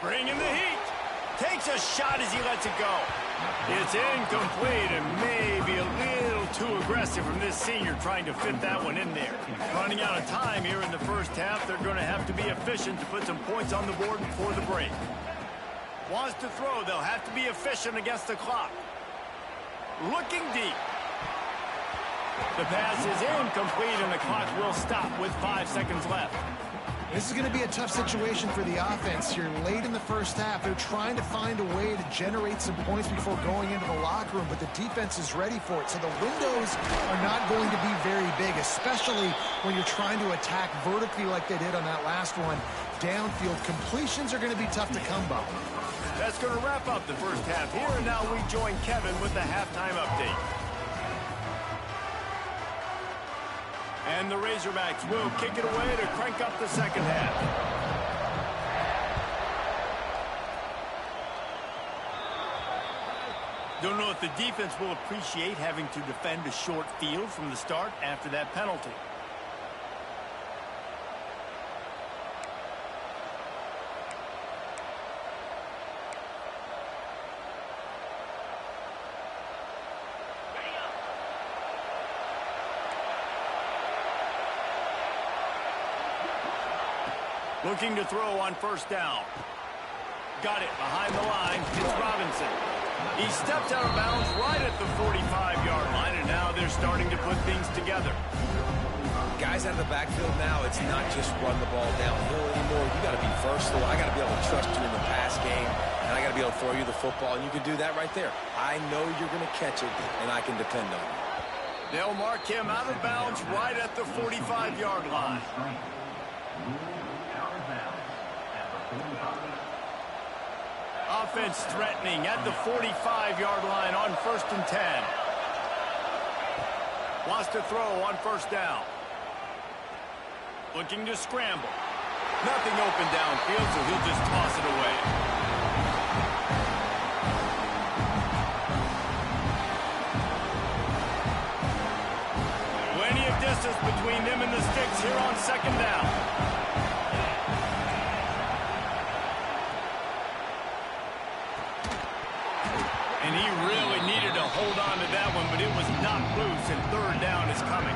Bringing the heat. Takes a shot as he lets it go. It's incomplete and maybe a little too aggressive from this senior trying to fit that one in there. Running out of time here in the first half. They're going to have to be efficient to put some points on the board before the break. Wants to throw. They'll have to be efficient against the clock. Looking deep. The pass is incomplete and the clock will stop with 5 seconds left. This is going to be a tough situation for the offense here. Late in the first half, they're trying to find a way to generate some points before going into the locker room, but the defense is ready for it. So the windows are not going to be very big, especially when you're trying to attack vertically like they did on that last one. Downfield completions are going to be tough to come by. That's going to wrap up the first half here, and now we join Kevin with the halftime update. And the Razorbacks will kick it away to crank up the second half. Don't know if the defense will appreciate having to defend a short field from the start after that penalty. Looking to throw on first down. Got it behind the line. It's Robinson. He stepped out of bounds right at the 45-yard line, and now they're starting to put things together. Guys out of the backfield now, it's not just run the ball downhill anymore. You got to be versatile. I got to be able to trust you in the pass game, and I got to be able to throw you the football, and you can do that right there. I know you're going to catch it, and I can depend on you. They'll mark him out of bounds right at the 45-yard line. Offense threatening at the 45-yard line on 1st and 10. Wants to throw on first down. Looking to scramble. Nothing open downfield, so he'll just toss it away. Plenty of distance between them and the sticks here on second down. And he really needed to hold on to that one, but it was knocked loose, and third down is coming.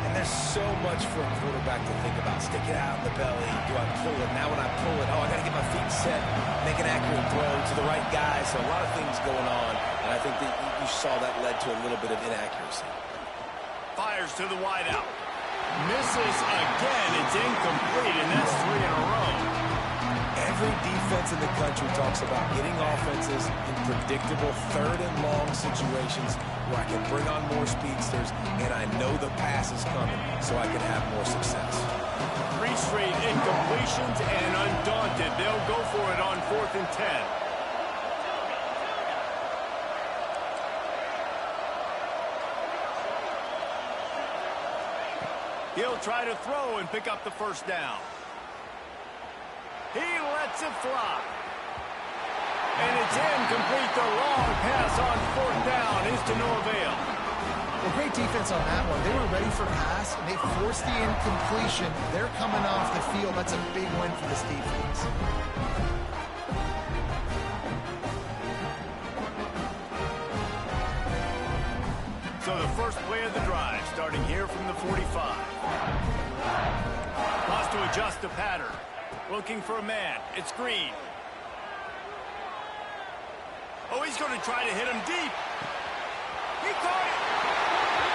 And there's so much for a quarterback to think about. Stick it out in the belly. Do I pull it? Now when I pull it, I got to get my feet set, make an accurate throw to the right guy. So a lot of things going on, and I think that you saw that led to a little bit of inaccuracy. Fires to the wideout. Misses again. It's incomplete, and that's 3 in a row. Every defense in the country talks about getting offenses in predictable third and long situations where I can bring on more speedsters and I know the pass is coming so I can have more success. 3 straight incompletions and undaunted. They'll go for it on 4th and 10. He'll try to throw and pick up the first down. He lets it fly. And it's incomplete. The long pass on 4th down. to no avail. Well, great defense on that one. They were ready for pass, and they forced the incompletion. They're coming off the field. That's a big win for this defense. So the first play of the drive, starting here from the 45. Wants to adjust the pattern. Looking for a man. It's Green. Oh, he's going to try to hit him deep. He caught it.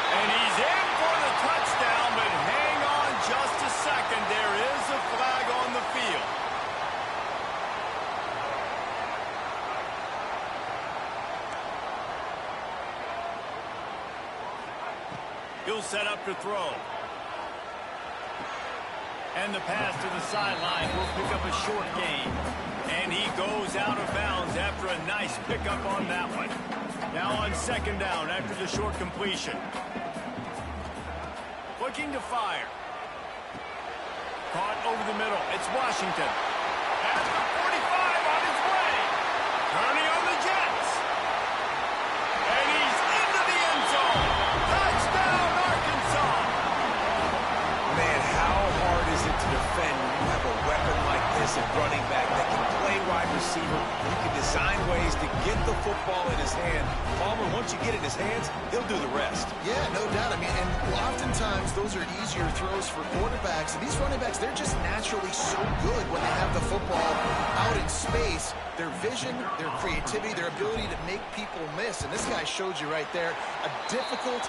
And he's in for the touchdown, but hang on just a second. There is a flag on the field. He'll set up to throw. And the pass to the sideline will pick up a short gain. And he goes out of bounds after a nice pickup on that one. Now on second down after the short completion. Looking to fire. Caught over the middle. It's Washington. At the 45 on his way. Turning on the Jets. And he's into the end zone. Touchdown, Arkansas. Man, how hard is it to defend when you have a weapon like this at running back that can play wide receiver? You can design ways to get the football in his hand. Palmer, once you get it in his hands, he'll do the rest. Yeah, no doubt. I mean, and oftentimes those are easier throws for quarterbacks. And these running backs, they're just naturally so good when they have the football out in space. Their vision, their creativity, their ability to make people miss. And this guy showed you right there, a difficult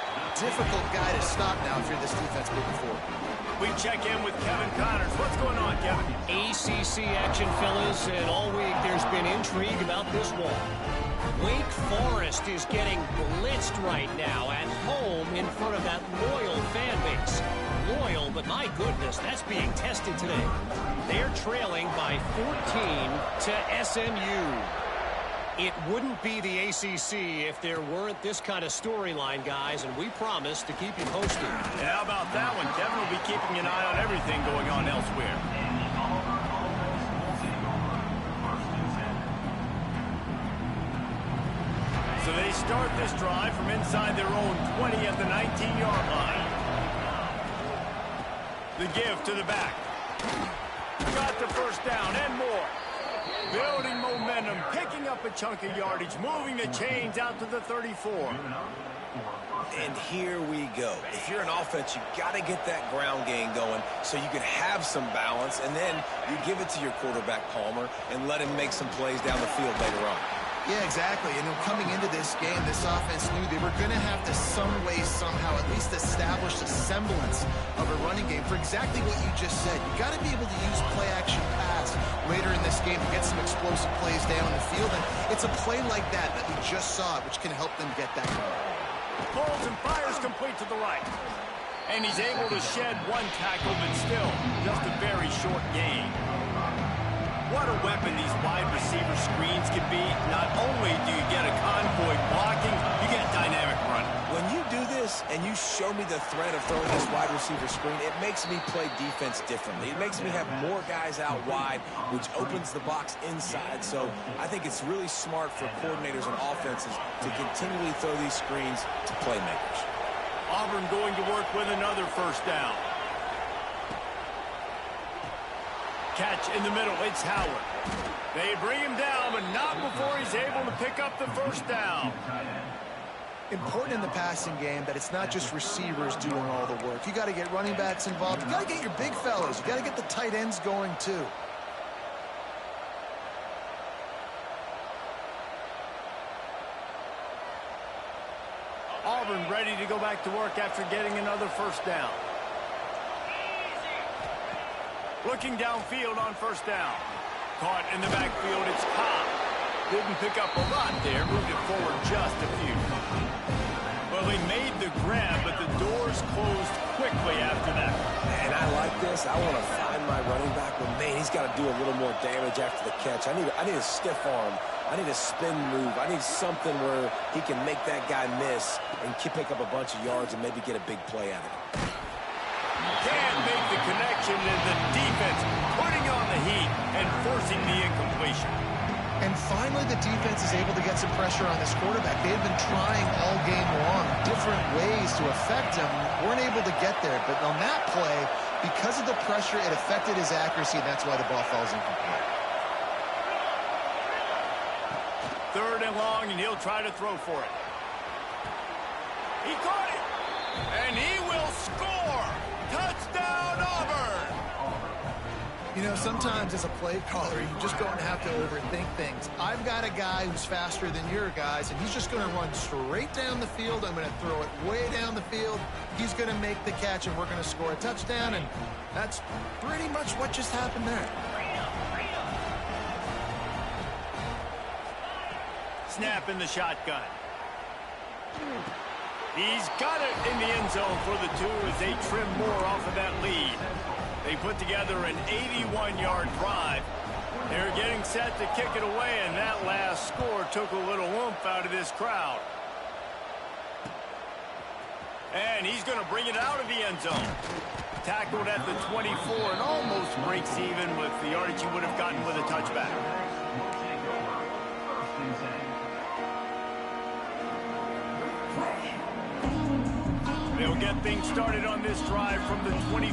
guy to stop now if you're this defense moving forward. We check in with Kevin Connors. What's going on, Kevin? ACC action, fellas, and all week there's been intrigue about this one. Wake Forest is getting blitzed right now at home in front of that loyal fan base. Loyal, but my goodness, that's being tested today. They're trailing by 14 to SMU. It wouldn't be the ACC if there weren't this kind of storyline, guys, and we promise to keep you posted. And how about that one? Kevin will be keeping an eye on everything going on elsewhere. So they start this drive from inside their own 20 at the 19-yard line. The give to the back. Got the first down and more. Building momentum, picking up a chunk of yardage, moving the chains out to the 34. And here we go. If you're an offense, you got to get that ground game going so you can have some balance, and then you give it to your quarterback, Palmer, and let him make some plays down the field later on. Yeah, exactly. And coming into this game, this offense knew they were going to have to some way, somehow, at least establish a semblance of a running game for exactly what you just said. You got to be able to use play-action pass later in this game to get some explosive plays down the field. And it's a play like that we just saw, which can help them get that going. Pulls and fires complete to the right. And he's able to shed one tackle, but still just a very short gain. What a weapon these wide receiver screens can be. Not only do you get a convoy blocking, you get dynamic running. When you do this and you show me the threat of throwing this wide receiver screen, it makes me play defense differently. It makes me have more guys out wide, which opens the box inside. So I think it's really smart for coordinators and offenses to continually throw these screens to playmakers. Auburn going to work with another first down. Catch in the middle, it's Howard. They bring him down, but not before he's able to pick up the first down. Important in the passing game that it's not just receivers doing all the work. You got to get running backs involved. You got to get your big fellas. You got to get the tight ends going too. Auburn ready to go back to work after getting another first down. Looking downfield on first down. Caught in the backfield, it's Cobb. Didn't pick up a lot there, moved it forward just a few. Well, they made the grab, but the doors closed quickly after that. And I like this. I want to find my running back, but man, he's got to do a little more damage after the catch. I need a stiff arm. I need a spin move. I need something where he can make that guy miss and pick up a bunch of yards and maybe get a big play out of it. Can't make the connection, and the defense putting on the heat and forcing the incompletion. And finally, the defense is able to get some pressure on this quarterback. They've been trying all game long different ways to affect him. Weren't able to get there. But on that play, because of the pressure, it affected his accuracy, and that's why the ball falls incomplete. 3rd and long, and he'll try to throw for it. He caught it, and he will score. Touchdown, Auburn. You know, sometimes as a play caller, you're just going to have to overthink things. I've got a guy who's faster than your guys, and he's just going to run straight down the field. I'm going to throw it way down the field. He's going to make the catch, and we're going to score a touchdown, and that's pretty much what just happened there. Snap in the shotgun. He's got it in the end zone for the 2 as they trim more off of that lead. They put together an 81-yard drive. They're getting set to kick it away, and that last score took a little oomph out of this crowd. And he's going to bring it out of the end zone. Tackled at the 24 and almost breaks even with the yardage he would have gotten with a touchback. They'll get things started on this drive from the 24.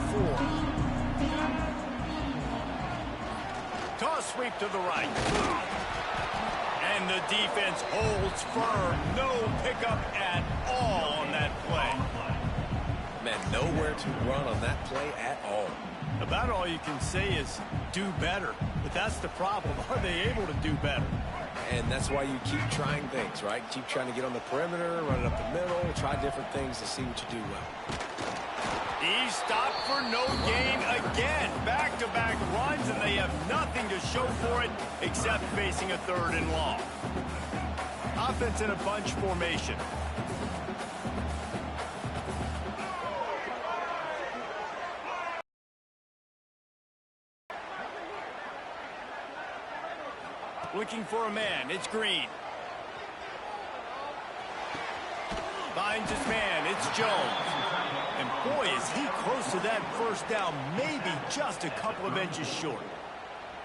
Toss sweep to the right. And the defense holds firm. No pickup at all on that play. Man, nowhere to run on that play at all. About all you can say is do better. But that's the problem. Are they able to do better? And that's why you keep trying things, right? Keep trying to get on the perimeter, run it up the middle, try different things to see what you do well. He stopped for no gain again. Back-to-back runs, and they have nothing to show for it except facing a 3rd and long. Offense in a bunch formation. Looking for a man. It's Green. Finds his man. It's Jones. And boy, is he close to that first down, maybe just a couple of inches short.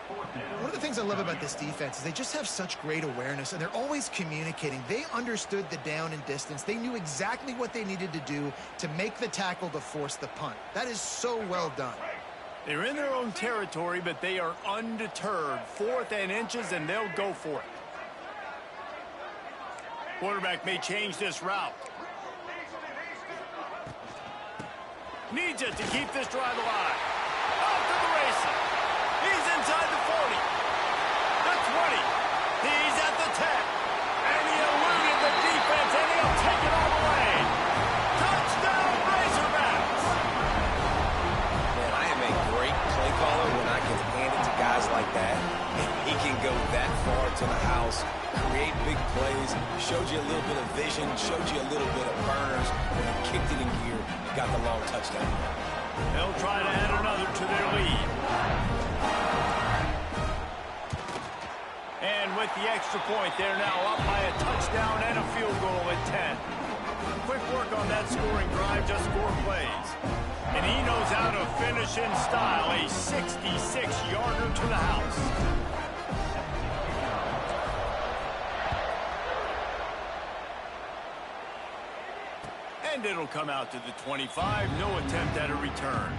One of the things I love about this defense is they just have such great awareness, and they're always communicating. They understood the down and distance. They knew exactly what they needed to do to make the tackle to force the punt. That is so well done. They're in their own territory, but they are undeterred. 4th and inches, and they'll go for it. Quarterback may change this route. Needs it to keep this drive alive. Off to the races. He's inside the 40. The 20. He's at the 10. And he eluded the defense, and he'll take it all the way. Touchdown, Razorbacks. Man, I am a great play caller when I can hand it to guys like that. He can go that far to the house, create big plays, showed you a little bit of vision, showed you a little bit of burners. When he kicked it in gear, got the long touchdown. They'll try to add another to their lead. And with the extra point, they're now up by a touchdown and a field goal at 10. Quick work on that scoring drive, just 4 plays. And he knows how to finish in style, a 66-yarder to the house. And it'll come out to the 25. No attempt at a return.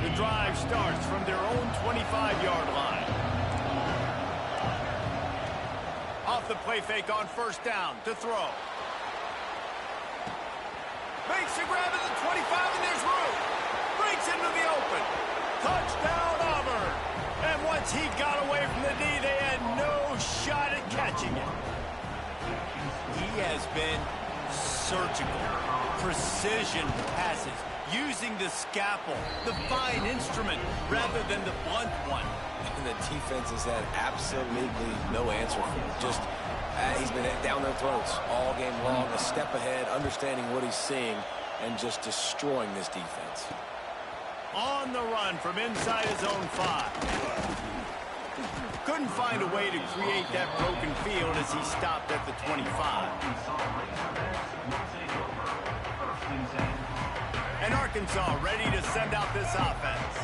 The drive starts from their own 25-yard line. Off the play fake on first down to throw. Makes a grab at the 25, and there's room. Breaks into the open. Touchdown, Auburn. And once he got away from the knee, they had no shot at catching it. He has been surgical, precision passes, using the scalpel, the fine instrument, rather than the blunt one. And the defense has had absolutely no answer for him. Just, he's been down their throats all game long, a step ahead, understanding what he's seeing, and just destroying this defense. On the run from inside his own 5. Couldn't find a way to create that broken field as he stopped at the 25. And Arkansas ready to send out this offense.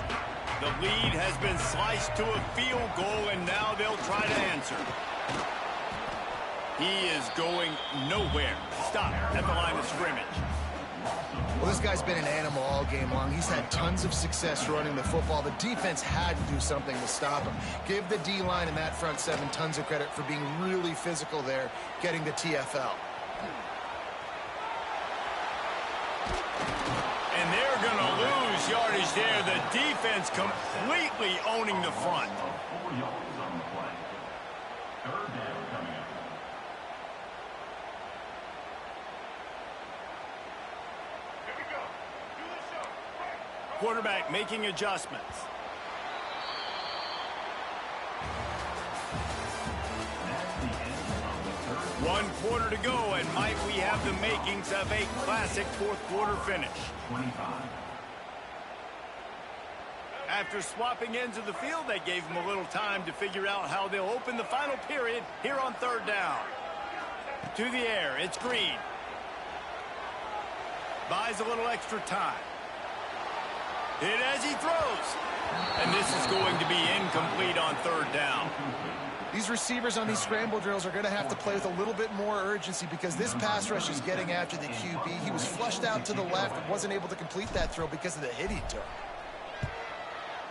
The lead has been sliced to a field goal, and now they'll try to answer. He is going nowhere. Stop at the line of scrimmage. Well, this guy's been an animal all game long. He's had tons of success running the football. The defense had to do something to stop him. Give the D-line and that front seven tons of credit for being really physical there, getting the TFL. And they're going to lose yardage there. The defense completely owning the front. 4 yards on the play. Third down coming up. Here we go. Do the show. Quarterback making adjustments. That's the end of the third. 1 quarter to go, and might we have the makings of a classic fourth quarter finish. 25. After swapping ends of the field, they gave them a little time to figure out how they'll open the final period here on third down. To the air, it's Green. Buys a little extra time. Hit as he throws. And this is going to be incomplete on third down. These receivers on these scramble drills are going to have to play with a little bit more urgency because this pass rush is getting after the QB. He was flushed out to the left and wasn't able to complete that throw because of the hit he took.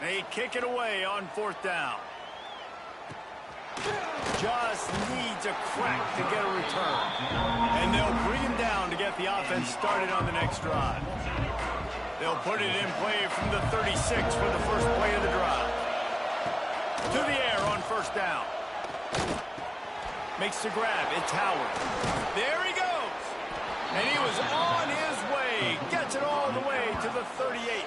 They kick it away on fourth down. Just needs a crack to get a return. And they'll bring him down to get the offense started on the next drive. They'll put it in play from the 36 for the first play of the drive. To the air on first down. Makes the grab. It's Howard. There he goes. And he was on his way. Gets it all the way to the 38.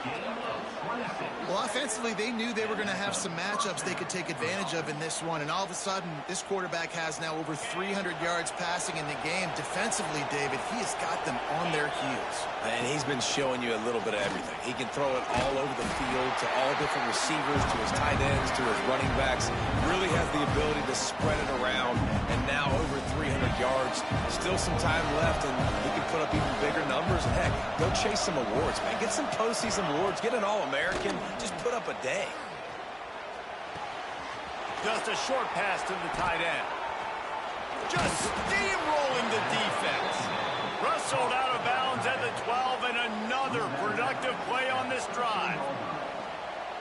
Well, offensively, they knew they were going to have some matchups they could take advantage of in this one. And all of a sudden, this quarterback has now over 300 yards passing in the game. Defensively, David, he has got them on their heels. And he's been showing you a little bit of everything. He can throw it all over the field to all different receivers, to his tight ends, to his running backs. Really has the ability to spread it around. And now over 300 yards. Still some time left, and he can put up even bigger numbers. And heck, go chase some awards, man. Get some postseason awards. Get an All-American. Just put up a day. Just a short pass to the tight end. Just steamrolling the defense. Rustled out of bounds at the 12, and another productive play on this drive.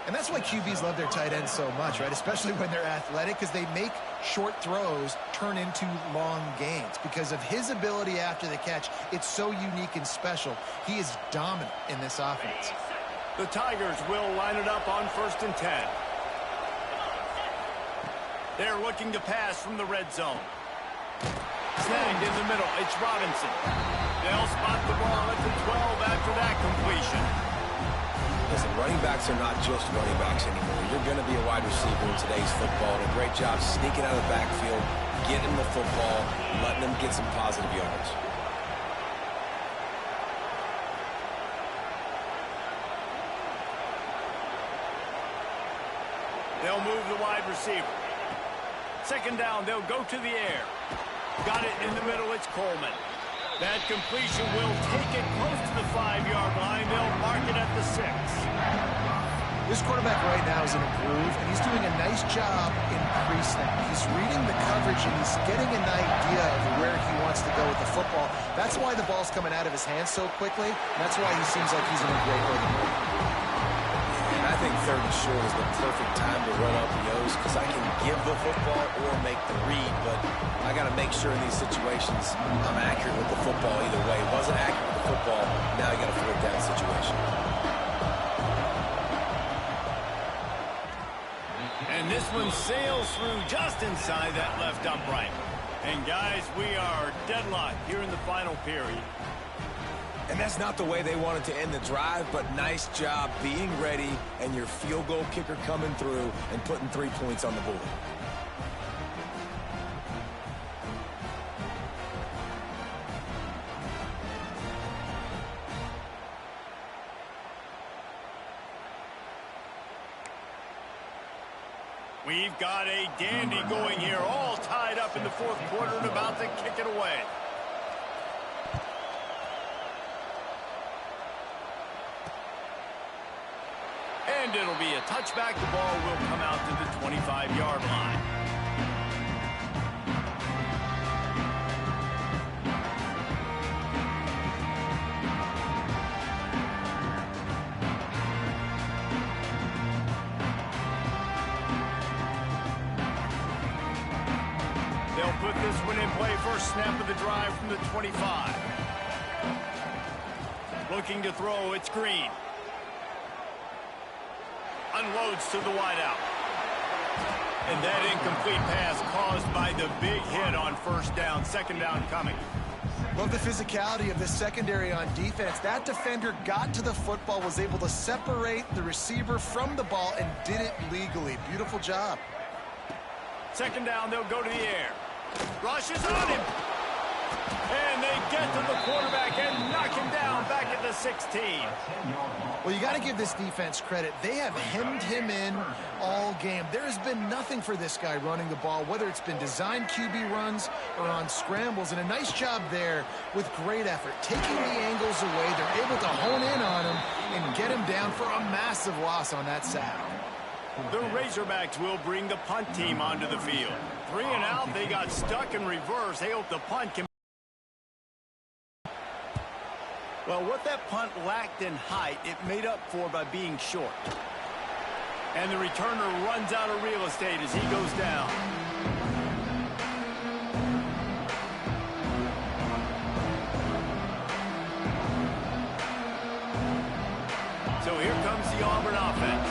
And that's why QBs love their tight ends so much, right? Especially when they're athletic, because they make short throws turn into long gains. Because of his ability after the catch, it's so unique and special. He is dominant in this offense. The Tigers will line it up on 1st and 10. They're looking to pass from the red zone. Snagged in the middle. It's Robinson. They'll spot the ball at the 12 after that completion. Listen, running backs are not just running backs anymore. You're going to be a wide receiver in today's football. And a great job sneaking out of the backfield, getting the football, letting them get some positive yards. They'll move the wide receiver. 2nd down, they'll go to the air. Got it in the middle, it's Coleman. That completion will take it close to the 5-yard line. They'll mark it at the 6. This quarterback right now is in a groove, and he's doing a nice job in pre-snap. He's reading the coverage, and he's getting an idea of where he wants to go with the football. That's why the ball's coming out of his hands so quickly. And that's why he seems like he's in a great rhythm. I think 3rd and short is the perfect time to run RPOs because I can give the football or make the read, but I got to make sure in these situations I'm accurate with the football either way. Wasn't accurate with the football, now you got a 4th down situation. And this one sails through just inside that left upright. And guys, we are deadlocked here in the final period. And that's not the way they wanted to end the drive, but nice job being ready and your field goal kicker coming through and putting 3 points on the board. We've got a dandy going here, all tied up in the 4th quarter and about to kick it away. And and it'll be a touchback. The ball will come out to the 25-yard line. They'll put this one in play. First snap of the drive from the 25. Looking to throw, it's Green. Unloads to the wideout. And that incomplete pass caused by the big hit on first down. Second down coming. Love the physicality of the secondary on defense. That defender got to the football, was able to separate the receiver from the ball, and did it legally. Beautiful job. Second down, they'll go to the air. Rushes on him. And they get to the quarterback and knock him down back at the 16. Well, you got to give this defense credit. They have hemmed him in all game. There has been nothing for this guy running the ball, whether it's been designed QB runs or on scrambles. And a nice job there with great effort. Taking the angles away, they're able to hone in on him and get him down for a massive loss on that sack. The Razorbacks will bring the punt team onto the field. 3 and out, they got stuck in reverse. They hope the punt can... Well, what that punt lacked in height, it made up for by being short. And the returner runs out of real estate as he goes down. So here comes the Auburn offense.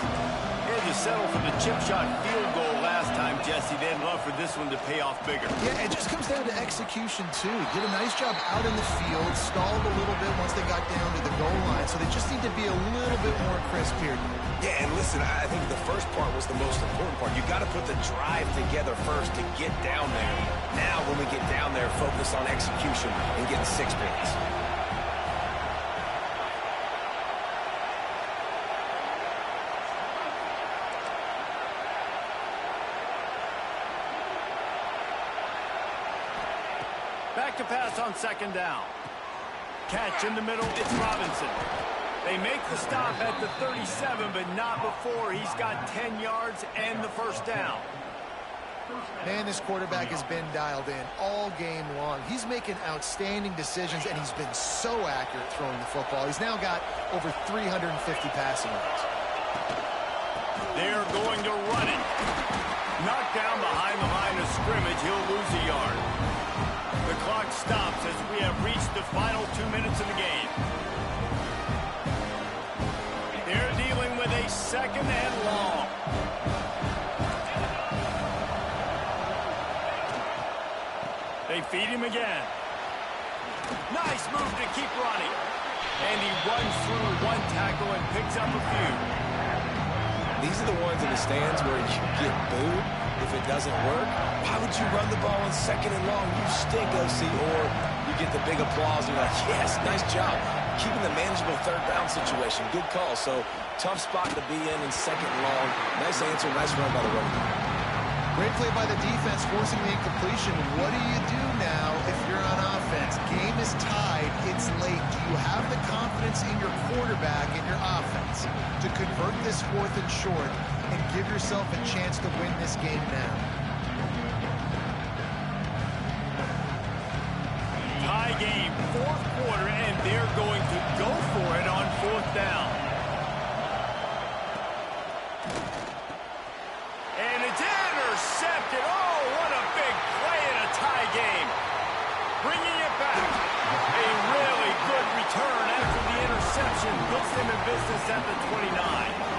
They had to settle for the chip shot field goal last time, Jesse. They'd love for this one to pay off bigger. Yeah, it just comes down to execution, too. Did a nice job out in the field, stalled a little bit once they got down to the goal line, so they just need to be a little bit more crisp here. Yeah, and listen, I think the first part was the most important part. You got to put the drive together first to get down there. Now, when we get down there, focus on execution and getting 6 points. Back to pass on second down. Catch in the middle, it's Robinson. They make the stop at the 37, but not before he's got 10 yards and the first down. Man, this quarterback has been dialed in all game long. He's making outstanding decisions, and he's been so accurate throwing the football. He's now got over 350 passing yards. They're going to run it. Knocked down behind the line of scrimmage, he'll lose a yard. The clock stops as we have reached the final 2 minutes of the game. They're dealing with a second and long. They feed him again. Nice move to keep running. And he runs through one tackle and picks up a few. These are the ones in the stands where you get booed if it doesn't work. Why would you run the ball on second and long? You stink, OC. Or you get the big applause and you're like, yes, nice job. Keeping the manageable third down situation. Good call. So tough spot to be in second and long. Nice answer. Nice run by the running back. Great play by the defense, forcing the incompletion. What do you do now if you're on offense? Game is tied. It's late. Do you have the confidence in your quarterback and your offense to convert this 4th and short and give yourself a chance to win this game now? Tie game, 4th quarter, and they're going to go for it on 4th down. And it's intercepted. Oh, what a big play in a tie game. Bringing it back. A really good return after the interception puts them in business at the 29.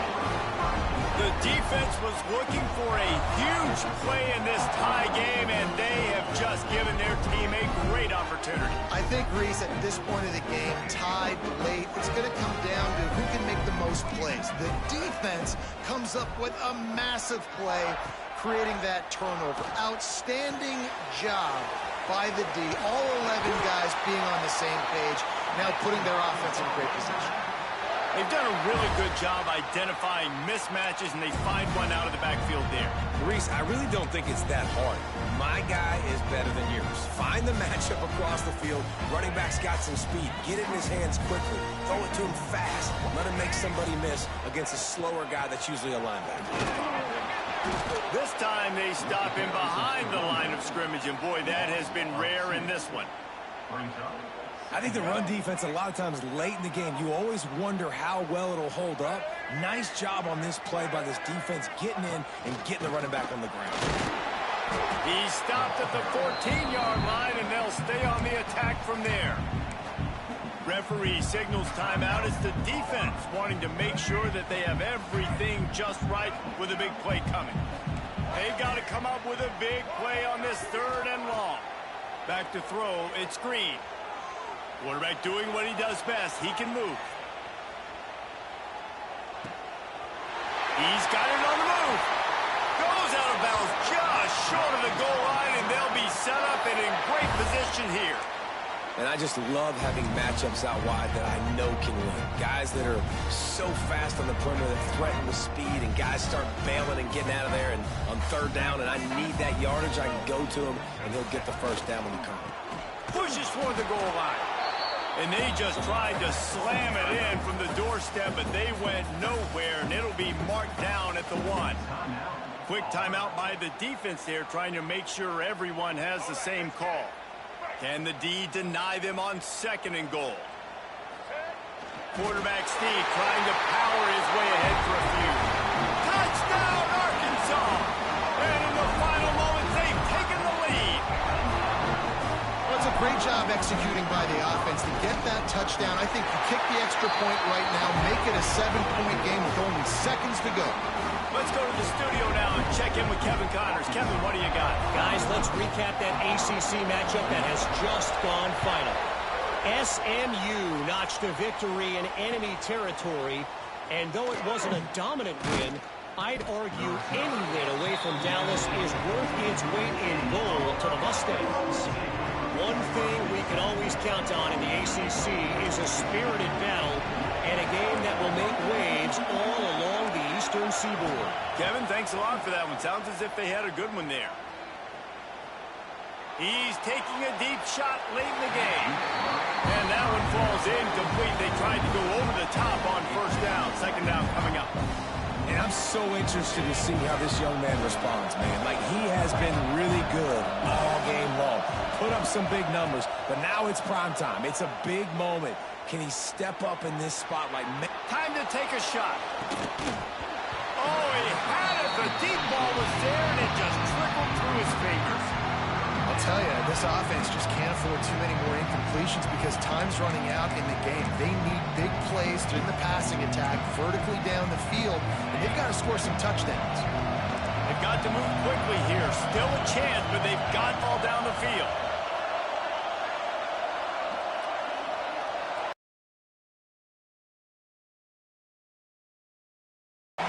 The defense was looking for a huge play in this tie game, and they have just given their team a great opportunity. I think, Reese, at this point of the game, tied late, it's going to come down to who can make the most plays. The defense comes up with a massive play, creating that turnover. Outstanding job by the D. All 11 guys being on the same page, now putting their offense in a great position. They've done a really good job identifying mismatches, and they find one out of the backfield there. Reese, I really don't think it's that hard. My guy is better than yours. Find the matchup across the field. Running back's got some speed. Get it in his hands quickly. Throw it to him fast. Let him make somebody miss against a slower guy that's usually a linebacker. This time they stop him behind the line of scrimmage, and boy, that has been rare in this one. I think the run defense, a lot of times late in the game, you always wonder how well it'll hold up. Nice job on this play by this defense getting in and getting the running back on the ground. He stopped at the 14-yard line, and they'll stay on the attack from there. Referee signals timeout. It's the defense wanting to make sure that they have everything just right with a big play coming. They've got to come up with a big play on this 3rd and long. Back to throw, it's Green. Quarterback doing what he does best. He can move. He's got it on the move. Goes out of bounds just short of the goal line, and they'll be set up and in great position here. And I just love having matchups out wide that I know can win. Guys that are so fast on the perimeter that threaten with speed, and guys start bailing and getting out of there, and on 3rd down, and I need that yardage, I can go to him, and he'll get the 1st down when he comes. Pushes toward the goal line. And they just tried to slam it in from the doorstep, but they went nowhere, and it'll be marked down at the 1. Quick timeout by the defense there, trying to make sure everyone has the same call. Can the D deny them on 2nd and goal? Quarterback Steve trying to power his way ahead for a few. Touchdown, Arkansas! And in the final moments, they've taken the lead. Well, it's a great job executing by the offense to get that touchdown. I think you kick the extra point right now, make it a 7-point game with only seconds to go. Let's go to the studio now and check in with Kevin Connors. Kevin, what do you got? Guys, let's recap that ACC matchup that has just gone final. SMU notched a victory in enemy territory, and though it wasn't a dominant win, I'd argue any win away from Dallas is worth its weight in gold to the Mustangs. One thing we can always count on in the ACC is a spirited battle and a game that will make waves all along the Eastern Seaboard. Kevin, thanks a lot for that one. Sounds as if they had a good one there. He's taking a deep shot late in the game. And that one falls incomplete. They tried to go over the top on 1st down. 2nd down coming up. And I'm so interested to see how this young man responds, man. Like, he has been really good all game long. Put up some big numbers, but now it's prime time. It's a big moment. Can he step up in this spotlight? Time to take a shot. Oh, he had it. The deep ball was there, and it just trickled through his fingers. I'll tell you, this offense just can't afford too many more incompletions because time's running out in the game. They need big plays in the passing attack, vertically down the field, and they've got to score some touchdowns. They've got to move quickly here. Still a chance, but they've got all down the field.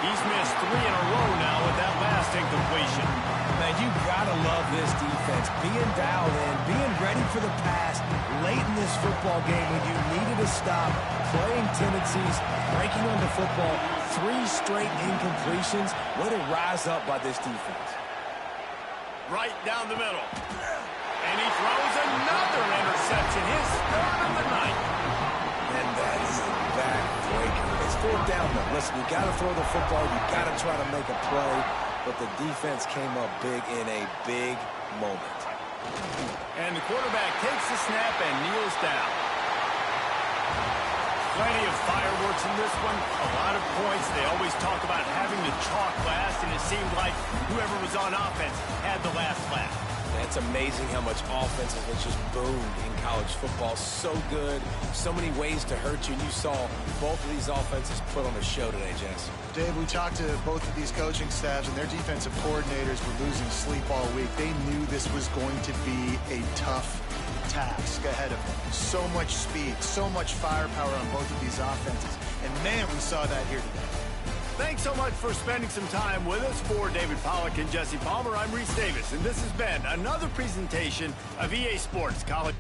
He's missed 3 in a row now with that last incompletion. Man, you gotta love this defense. Being dialed in, being ready for the pass late in this football game when you needed a stop, playing tendencies, breaking onto football, 3 straight incompletions. Way to rise up by this defense. Right down the middle. And he throws another interception, his 3rd of the night. And that is a back-breaker. It's 4th down, though. Listen, you got to throw the football. You got to try to make a play. But the defense came up big in a big moment. And the quarterback takes the snap and kneels down. Plenty of fireworks in this one. A lot of points. They always talk about having the chalk last, and it seemed like whoever was on offense had the last laugh. It's amazing how much offense has just boomed in college football. So good, so many ways to hurt you. And you saw both of these offenses put on a show today, Jess. Dave, we talked to both of these coaching staffs, and their defensive coordinators were losing sleep all week. They knew this was going to be a tough task ahead of them. So much speed, so much firepower on both of these offenses. And, man, we saw that here today. Thanks so much for spending some time with us. For David Pollack and Jesse Palmer, I'm Reese Davis, and this has been another presentation of EA Sports College.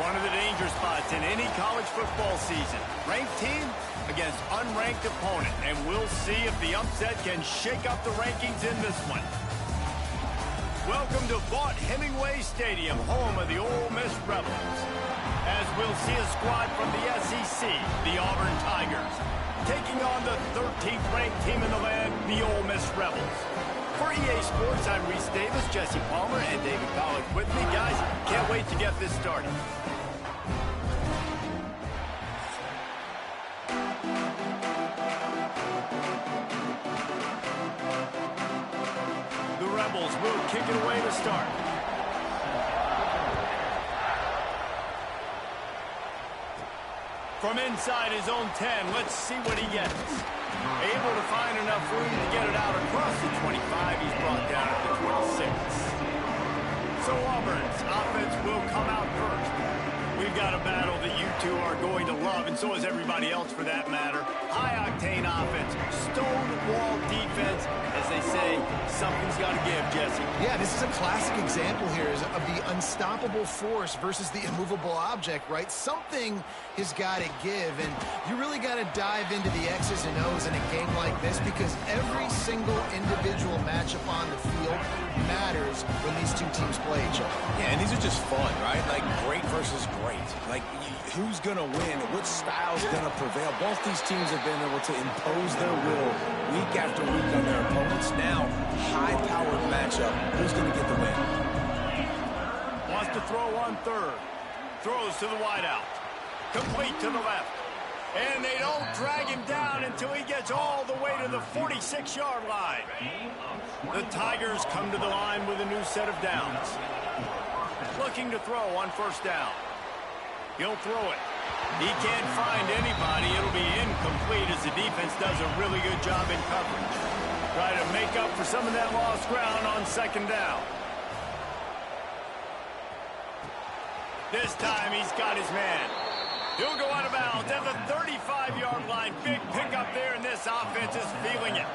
One of the danger spots in any college football season. Ranked team against unranked opponent. And we'll see if the upset can shake up the rankings in this one. Welcome to Vaught-Hemingway Stadium, home of the Ole Miss Rebels. As we'll see a squad from the SEC, the Auburn Tigers, taking on the 13th ranked team in the land, the Ole Miss Rebels. For EA Sports, I'm Reese Davis, Jesse Palmer, and David Pollack with me. Guys, can't wait to get this started. The Rebels will kick it away to start. From inside his own 10, let's see what he gets. Able to find enough room to get it out across the 25. He's brought down at the 26. So Auburn's offense will come out first. We've got a battle that you two are going to love, and so is everybody else for that matter. High-octane offense, stone-wall defense. As they say, something's got to give, Jesse. Yeah, this is a classic example here of the unstoppable force versus the immovable object, right? Something has got to give, and you really got to dive into the X's and O's in a game like this because every single individual matchup on the field matters when these two teams play each other. Yeah, and these are just fun, right? Like great versus great. Like who's going to win? Which style's going to prevail? Both these teams have been able to impose their will week after week on their opponents. Now, high-powered matchup. Who's going to get the win? Wants to throw on third. Throws to the wideout. Complete to the left. And they don't drag him down until he gets all the way to the 46-yard line. The Tigers come to the line with a new set of downs. Looking to throw on first down. He'll throw it. He can't find anybody. It'll be incomplete as the defense does a really good job in coverage. Try to make up for some of that lost ground on second down. This time he's got his man. He'll go out of bounds at the 35-yard line. Big pickup there, and this offense is feeling it.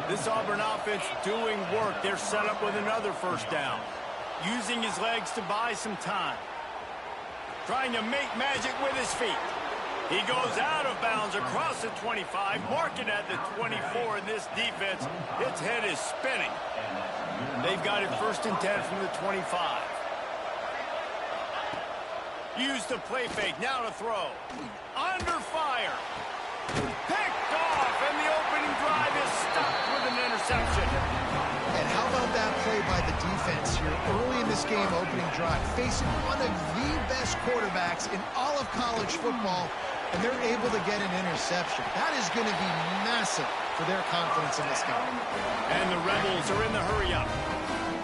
This Auburn offense doing work. They're set up with another first down. Using his legs to buy some time. Trying to make magic with his feet. He goes out of bounds across the 25, marking at the 24, and this defense, its head is spinning. They've got it 1st and 10 from the 25. Used to play fake, now to throw. Under fire. Picked off, and the opening drive is stopped with an interception. And how about that play by the defense here early in this game opening drive, facing one of the best quarterbacks in all of college football, and they're able to get an interception. That is going to be massive for their confidence in this game. And the Rebels are in the hurry-up.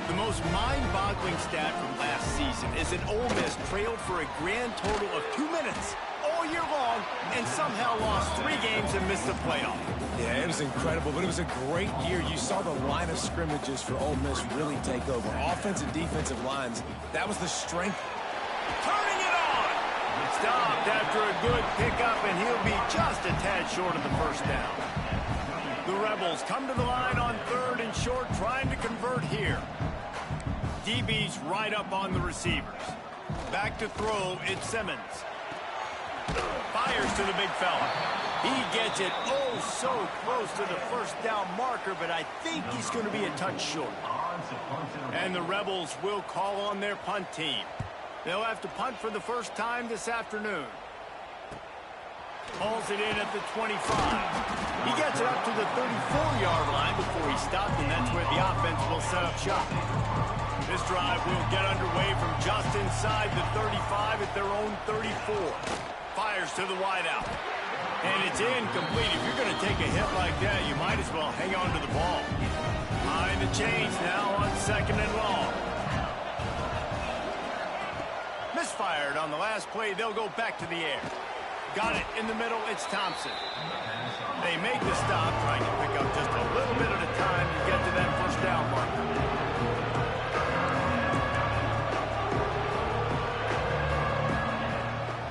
The most mind-boggling stat from last season is that Ole Miss trailed for a grand total of 2 minutes all year long and somehow lost 3 games and missed the playoff. Yeah, it was incredible, but it was a great year. You saw the line of scrimmages for Ole Miss really take over. Offensive, defensive lines, that was the strength. Turning it on! Stopped after a good pickup, and he'll be just a tad short of the first down. The Rebels come to the line on 3rd and short, trying to convert here. DB's right up on the receivers. Back to throw, it's Simmons. Fires to the big fella. He gets it oh so close to the first down marker, but I think he's going to be a touch short. And the Rebels will call on their punt team. They'll have to punt for the first time this afternoon. Hauls it in at the 25. He gets it up to the 34-yard line before he stopped, and that's where the offense will set up shop. This drive will get underway from just inside the 35 at their own 34. Fires to the wideout. And it's incomplete. If you're going to take a hit like that, you might as well hang on to the ball. Behind the chains now on 2nd and long. Misfired on the last play. They'll go back to the air. Got it in the middle. It's Thompson. They make the stop, trying to pick up just a little bit at a time to get to that first down marker.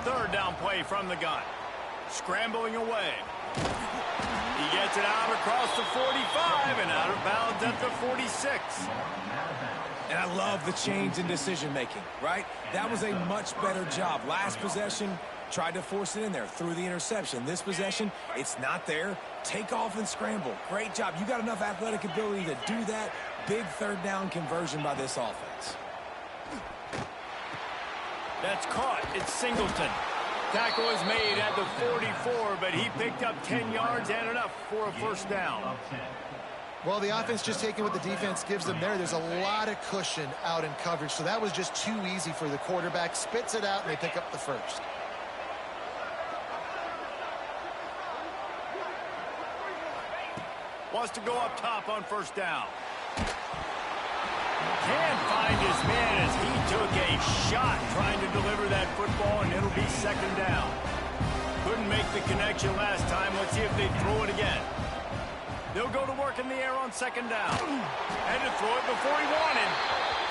Third down play from the gun. Scrambling away. He gets it out across the 45 and out of bounds at the 46. And I love the change in decision-making, right? That was a much better job. Last possession, tried to force it in there, threw the interception. This possession, it's not there. Take off and scramble. Great job. You got enough athletic ability to do that. Big third down conversion by this offense. That's caught. It's Singleton. Tackle is made at the 44, but he picked up 10 yards and enough for a first down. Well, the offense just taking what the defense gives them there. There's a lot of cushion out in coverage, so that was just too easy for the quarterback. Spits it out, and they pick up the first. Wants to go up top on first down. Can't find his man as he took a shot trying to deliver that football, and it'll be second down. Couldn't make the connection last time. Let's see if they throw it again. They'll go to work in the air on second down. Had to throw it before he wanted.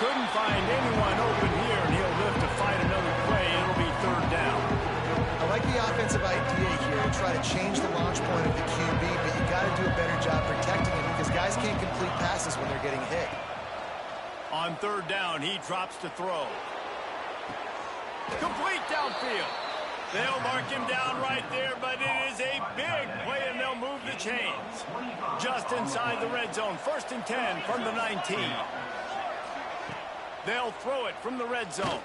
Couldn't find anyone open here, and he'll live to fight another play. It'll be third down. I like the offensive idea here to try to change the launch point of the QB, but you got to do a better job protecting him because guys can't complete passes when they're getting hit. On third down, he drops to throw. Complete downfield. They'll mark him down right there, but it is a big play, and they'll move the chains. Just inside the red zone. 1st and 10 from the 19. They'll throw it from the red zone.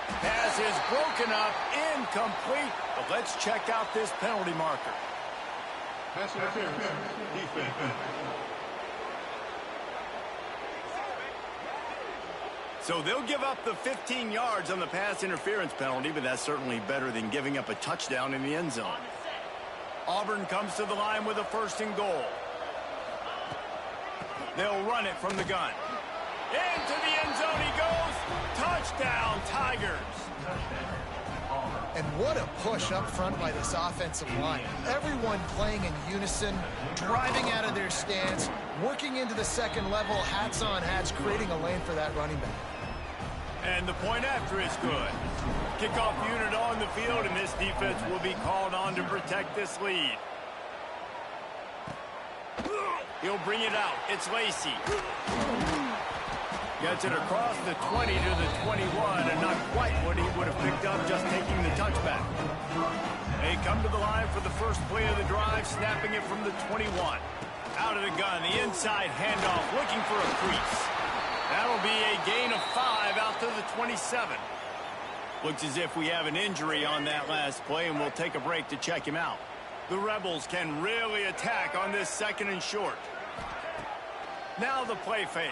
Pass is broken up, incomplete. But let's check out this penalty marker. Pass interference. Defense. So they'll give up the 15 yards on the pass interference penalty, but that's certainly better than giving up a touchdown in the end zone. Auburn comes to the line with a 1st and goal. They'll run it from the gun. Into the end zone he goes. Touchdown, Tigers. And what a push up front by this offensive line. Everyone playing in unison, driving out of their stance, working into the second level, hats on hats, creating a lane for that running back. And the point after is good. Kickoff unit on the field, and this defense will be called on to protect this lead. He'll bring it out. It's Lacey. Gets it across the 20 to the 21, and not quite what he would have picked up just taking the touchback. They come to the line for the first play of the drive, snapping it from the 21. Out of the gun, the inside handoff, looking for a crease. That'll be a gain of 5 out to the 27. Looks as if we have an injury on that last play, and we'll take a break to check him out. The Rebels can really attack on this 2nd and short. Now the play fake.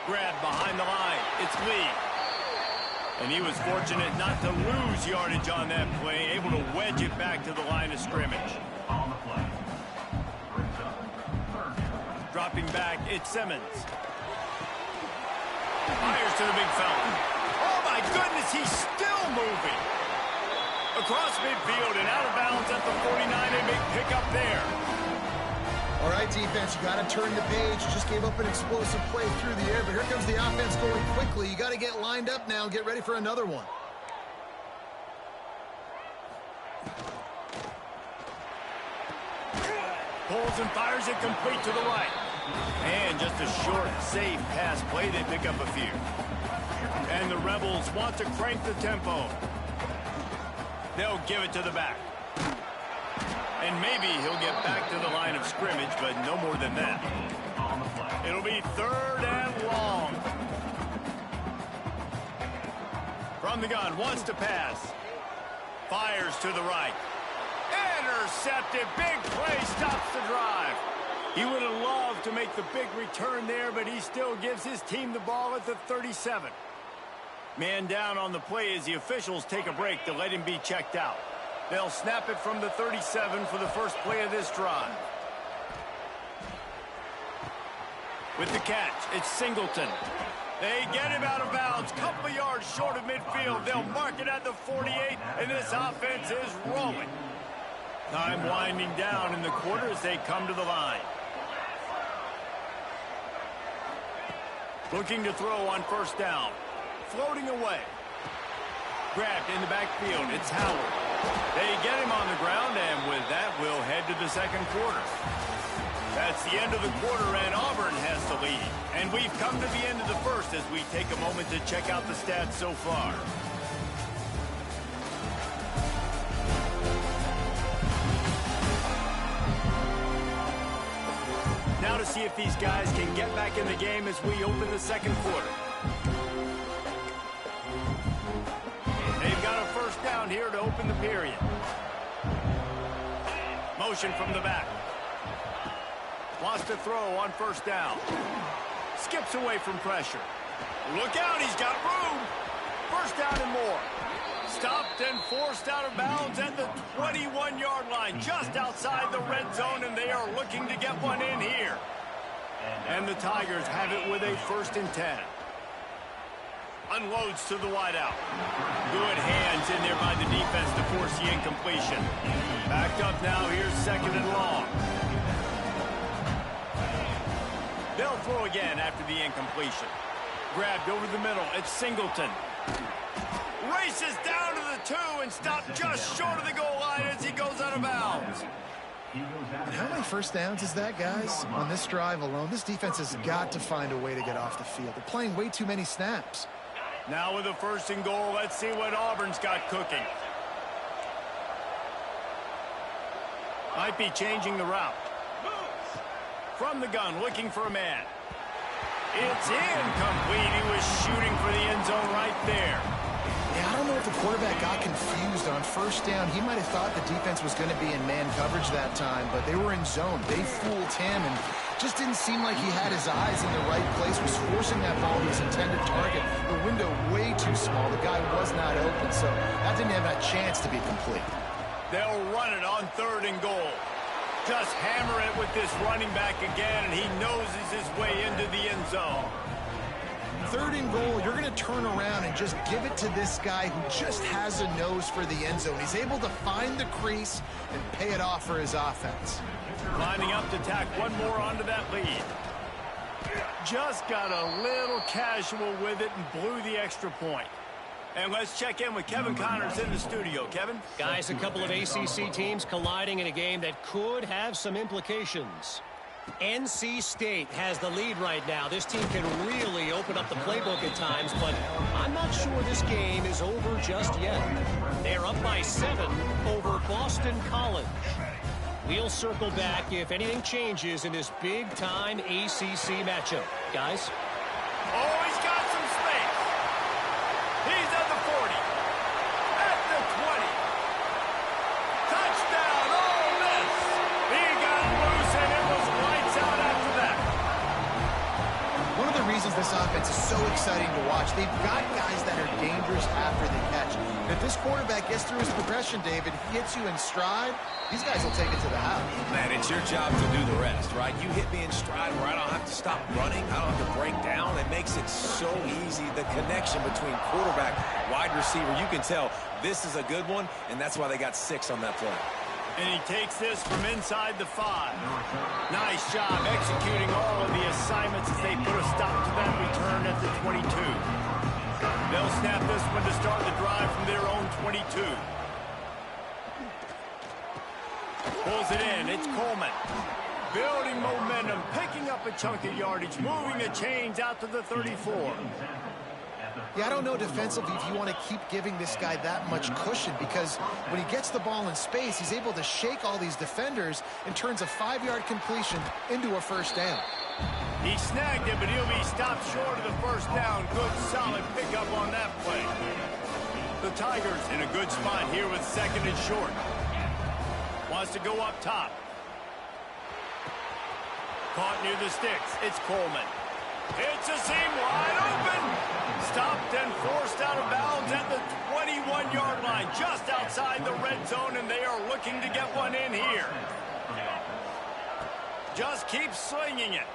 Grab behind the line. It's Lee. And he was fortunate not to lose yardage on that play, able to wedge it back to the line of scrimmage. On the play. Dropping back, it's Simmons. Fires to the big fella. Oh my goodness, he's still moving. Across midfield and out of bounds at the 49, a big pickup there. All right, defense, you got to turn the page. You just gave up an explosive play through the air, but here comes the offense going quickly. You got to get lined up now and get ready for another one. Pulls and fires it complete to the right. And just a short, safe pass play. They pick up a few. And the Rebels want to crank the tempo. They'll give it to the back. And maybe he'll get back to the line of scrimmage, but no more than that. It'll be 3rd and long. From the gun, wants to pass. Fires to the right. Intercepted. Big play, stops the drive. He would have loved to make the big return there, but he still gives his team the ball at the 37. Man down on the play as the officials take a break to let him be checked out. They'll snap it from the 37 for the first play of this drive. With the catch, it's Singleton. They get him out of bounds, couple of yards short of midfield. They'll mark it at the 48, and this offense is rolling. Time winding down in the quarter as they come to the line. Looking to throw on 1st down. Floating away. Grabbed in the backfield. It's Howard. They get him on the ground, and with that, we'll head to the 2nd quarter. That's the end of the quarter, and Auburn has the lead. And we've come to the end of the 1st as we take a moment to check out the stats so far. Now to see if these guys can get back in the game as we open the 2nd quarter. They've got a 1st down here to open the period. Motion from the back. Wants to throw on 1st down. Skips away from pressure. Look out, he's got room. 1st down and more. Stopped and forced out of bounds at the 21-yard line, just outside the red zone, and they are looking to get one in here. And the Tigers have it with a 1st and 10. Unloads to the wideout. Good hands in there by the defense to force the incompletion. Backed up now. Here's 2nd and long. They'll throw again after the incompletion. Grabbed over the middle. It's Singleton. Races down to the 2 and stopped just short of the goal line as he goes out of bounds. And how many first downs is that, guys? On this drive alone, this defense has got to find a way to get off the field. They're playing way too many snaps. Now with a 1st and goal, let's see what Auburn's got cooking. Might be changing the route. From the gun, looking for a man. It's incomplete. He was shooting for the end zone right there. Yeah, I don't know if the quarterback got confused on 1st down. He might have thought the defense was going to be in man coverage that time, but they were in zone. They fooled him and just didn't seem like he had his eyes in the right place, was forcing that ball to his intended target. The window way too small. The guy was not open, so that didn't have a chance to be complete. They'll run it on 3rd and goal. Just hammer it with this running back again, and he noses his way into the end zone. 3rd and goal, you're going to turn around and just give it to this guy who just has a nose for the end zone. He's able to find the crease and pay it off for his offense. Lining up to tack one more onto that lead. Just got a little casual with it and blew the extra point. And let's check in with Kevin Connors in the studio. Kevin? Guys, a couple of ACC teams colliding in a game that could have some implications. NC State has the lead right now. This team can really open up the playbook at times, but I'm not sure this game is over just yet. They're up by 7 over Boston College. We'll circle back if anything changes in this big-time ACC matchup. Guys? Oh, he's got some space. He's at the 40. At the 20. Touchdown, Ole Miss. He got loose, and it was lights out after that. One of the reasons this offense is so exciting to watch, they've got guys that are dangerous after the catch. And if this quarterback gets through his progression, David, he hits you in stride, these guys will take it to the house. Man, it's your job to do the rest, right? You hit me in stride where I don't have to stop running. I don't have to break down. It makes it so easy. The connection between quarterback, wide receiver, you can tell this is a good one, and that's why they got 6 on that play. And he takes this from inside the 5. Nice job executing all of the assignments as they put a stop to that return at the 22. They'll snap this one to start the drive from their own 22. Pulls it in. It's Coleman. Building momentum, picking up a chunk of yardage, moving the chains out to the 34. Yeah, I don't know defensively if you want to keep giving this guy that much cushion, because when he gets the ball in space, he's able to shake all these defenders and turns a 5-yard completion into a 1st down. He snagged it, but he'll be stopped short of the 1st down. Good, solid pickup on that play. The Tigers in a good spot here with 2nd and short. Wants to go up top. Caught near the sticks. It's Coleman. It's a seam wide open. Stopped and forced out of bounds at the 21-yard line, just outside the red zone, and they are looking to get one in here. Just keep slinging it.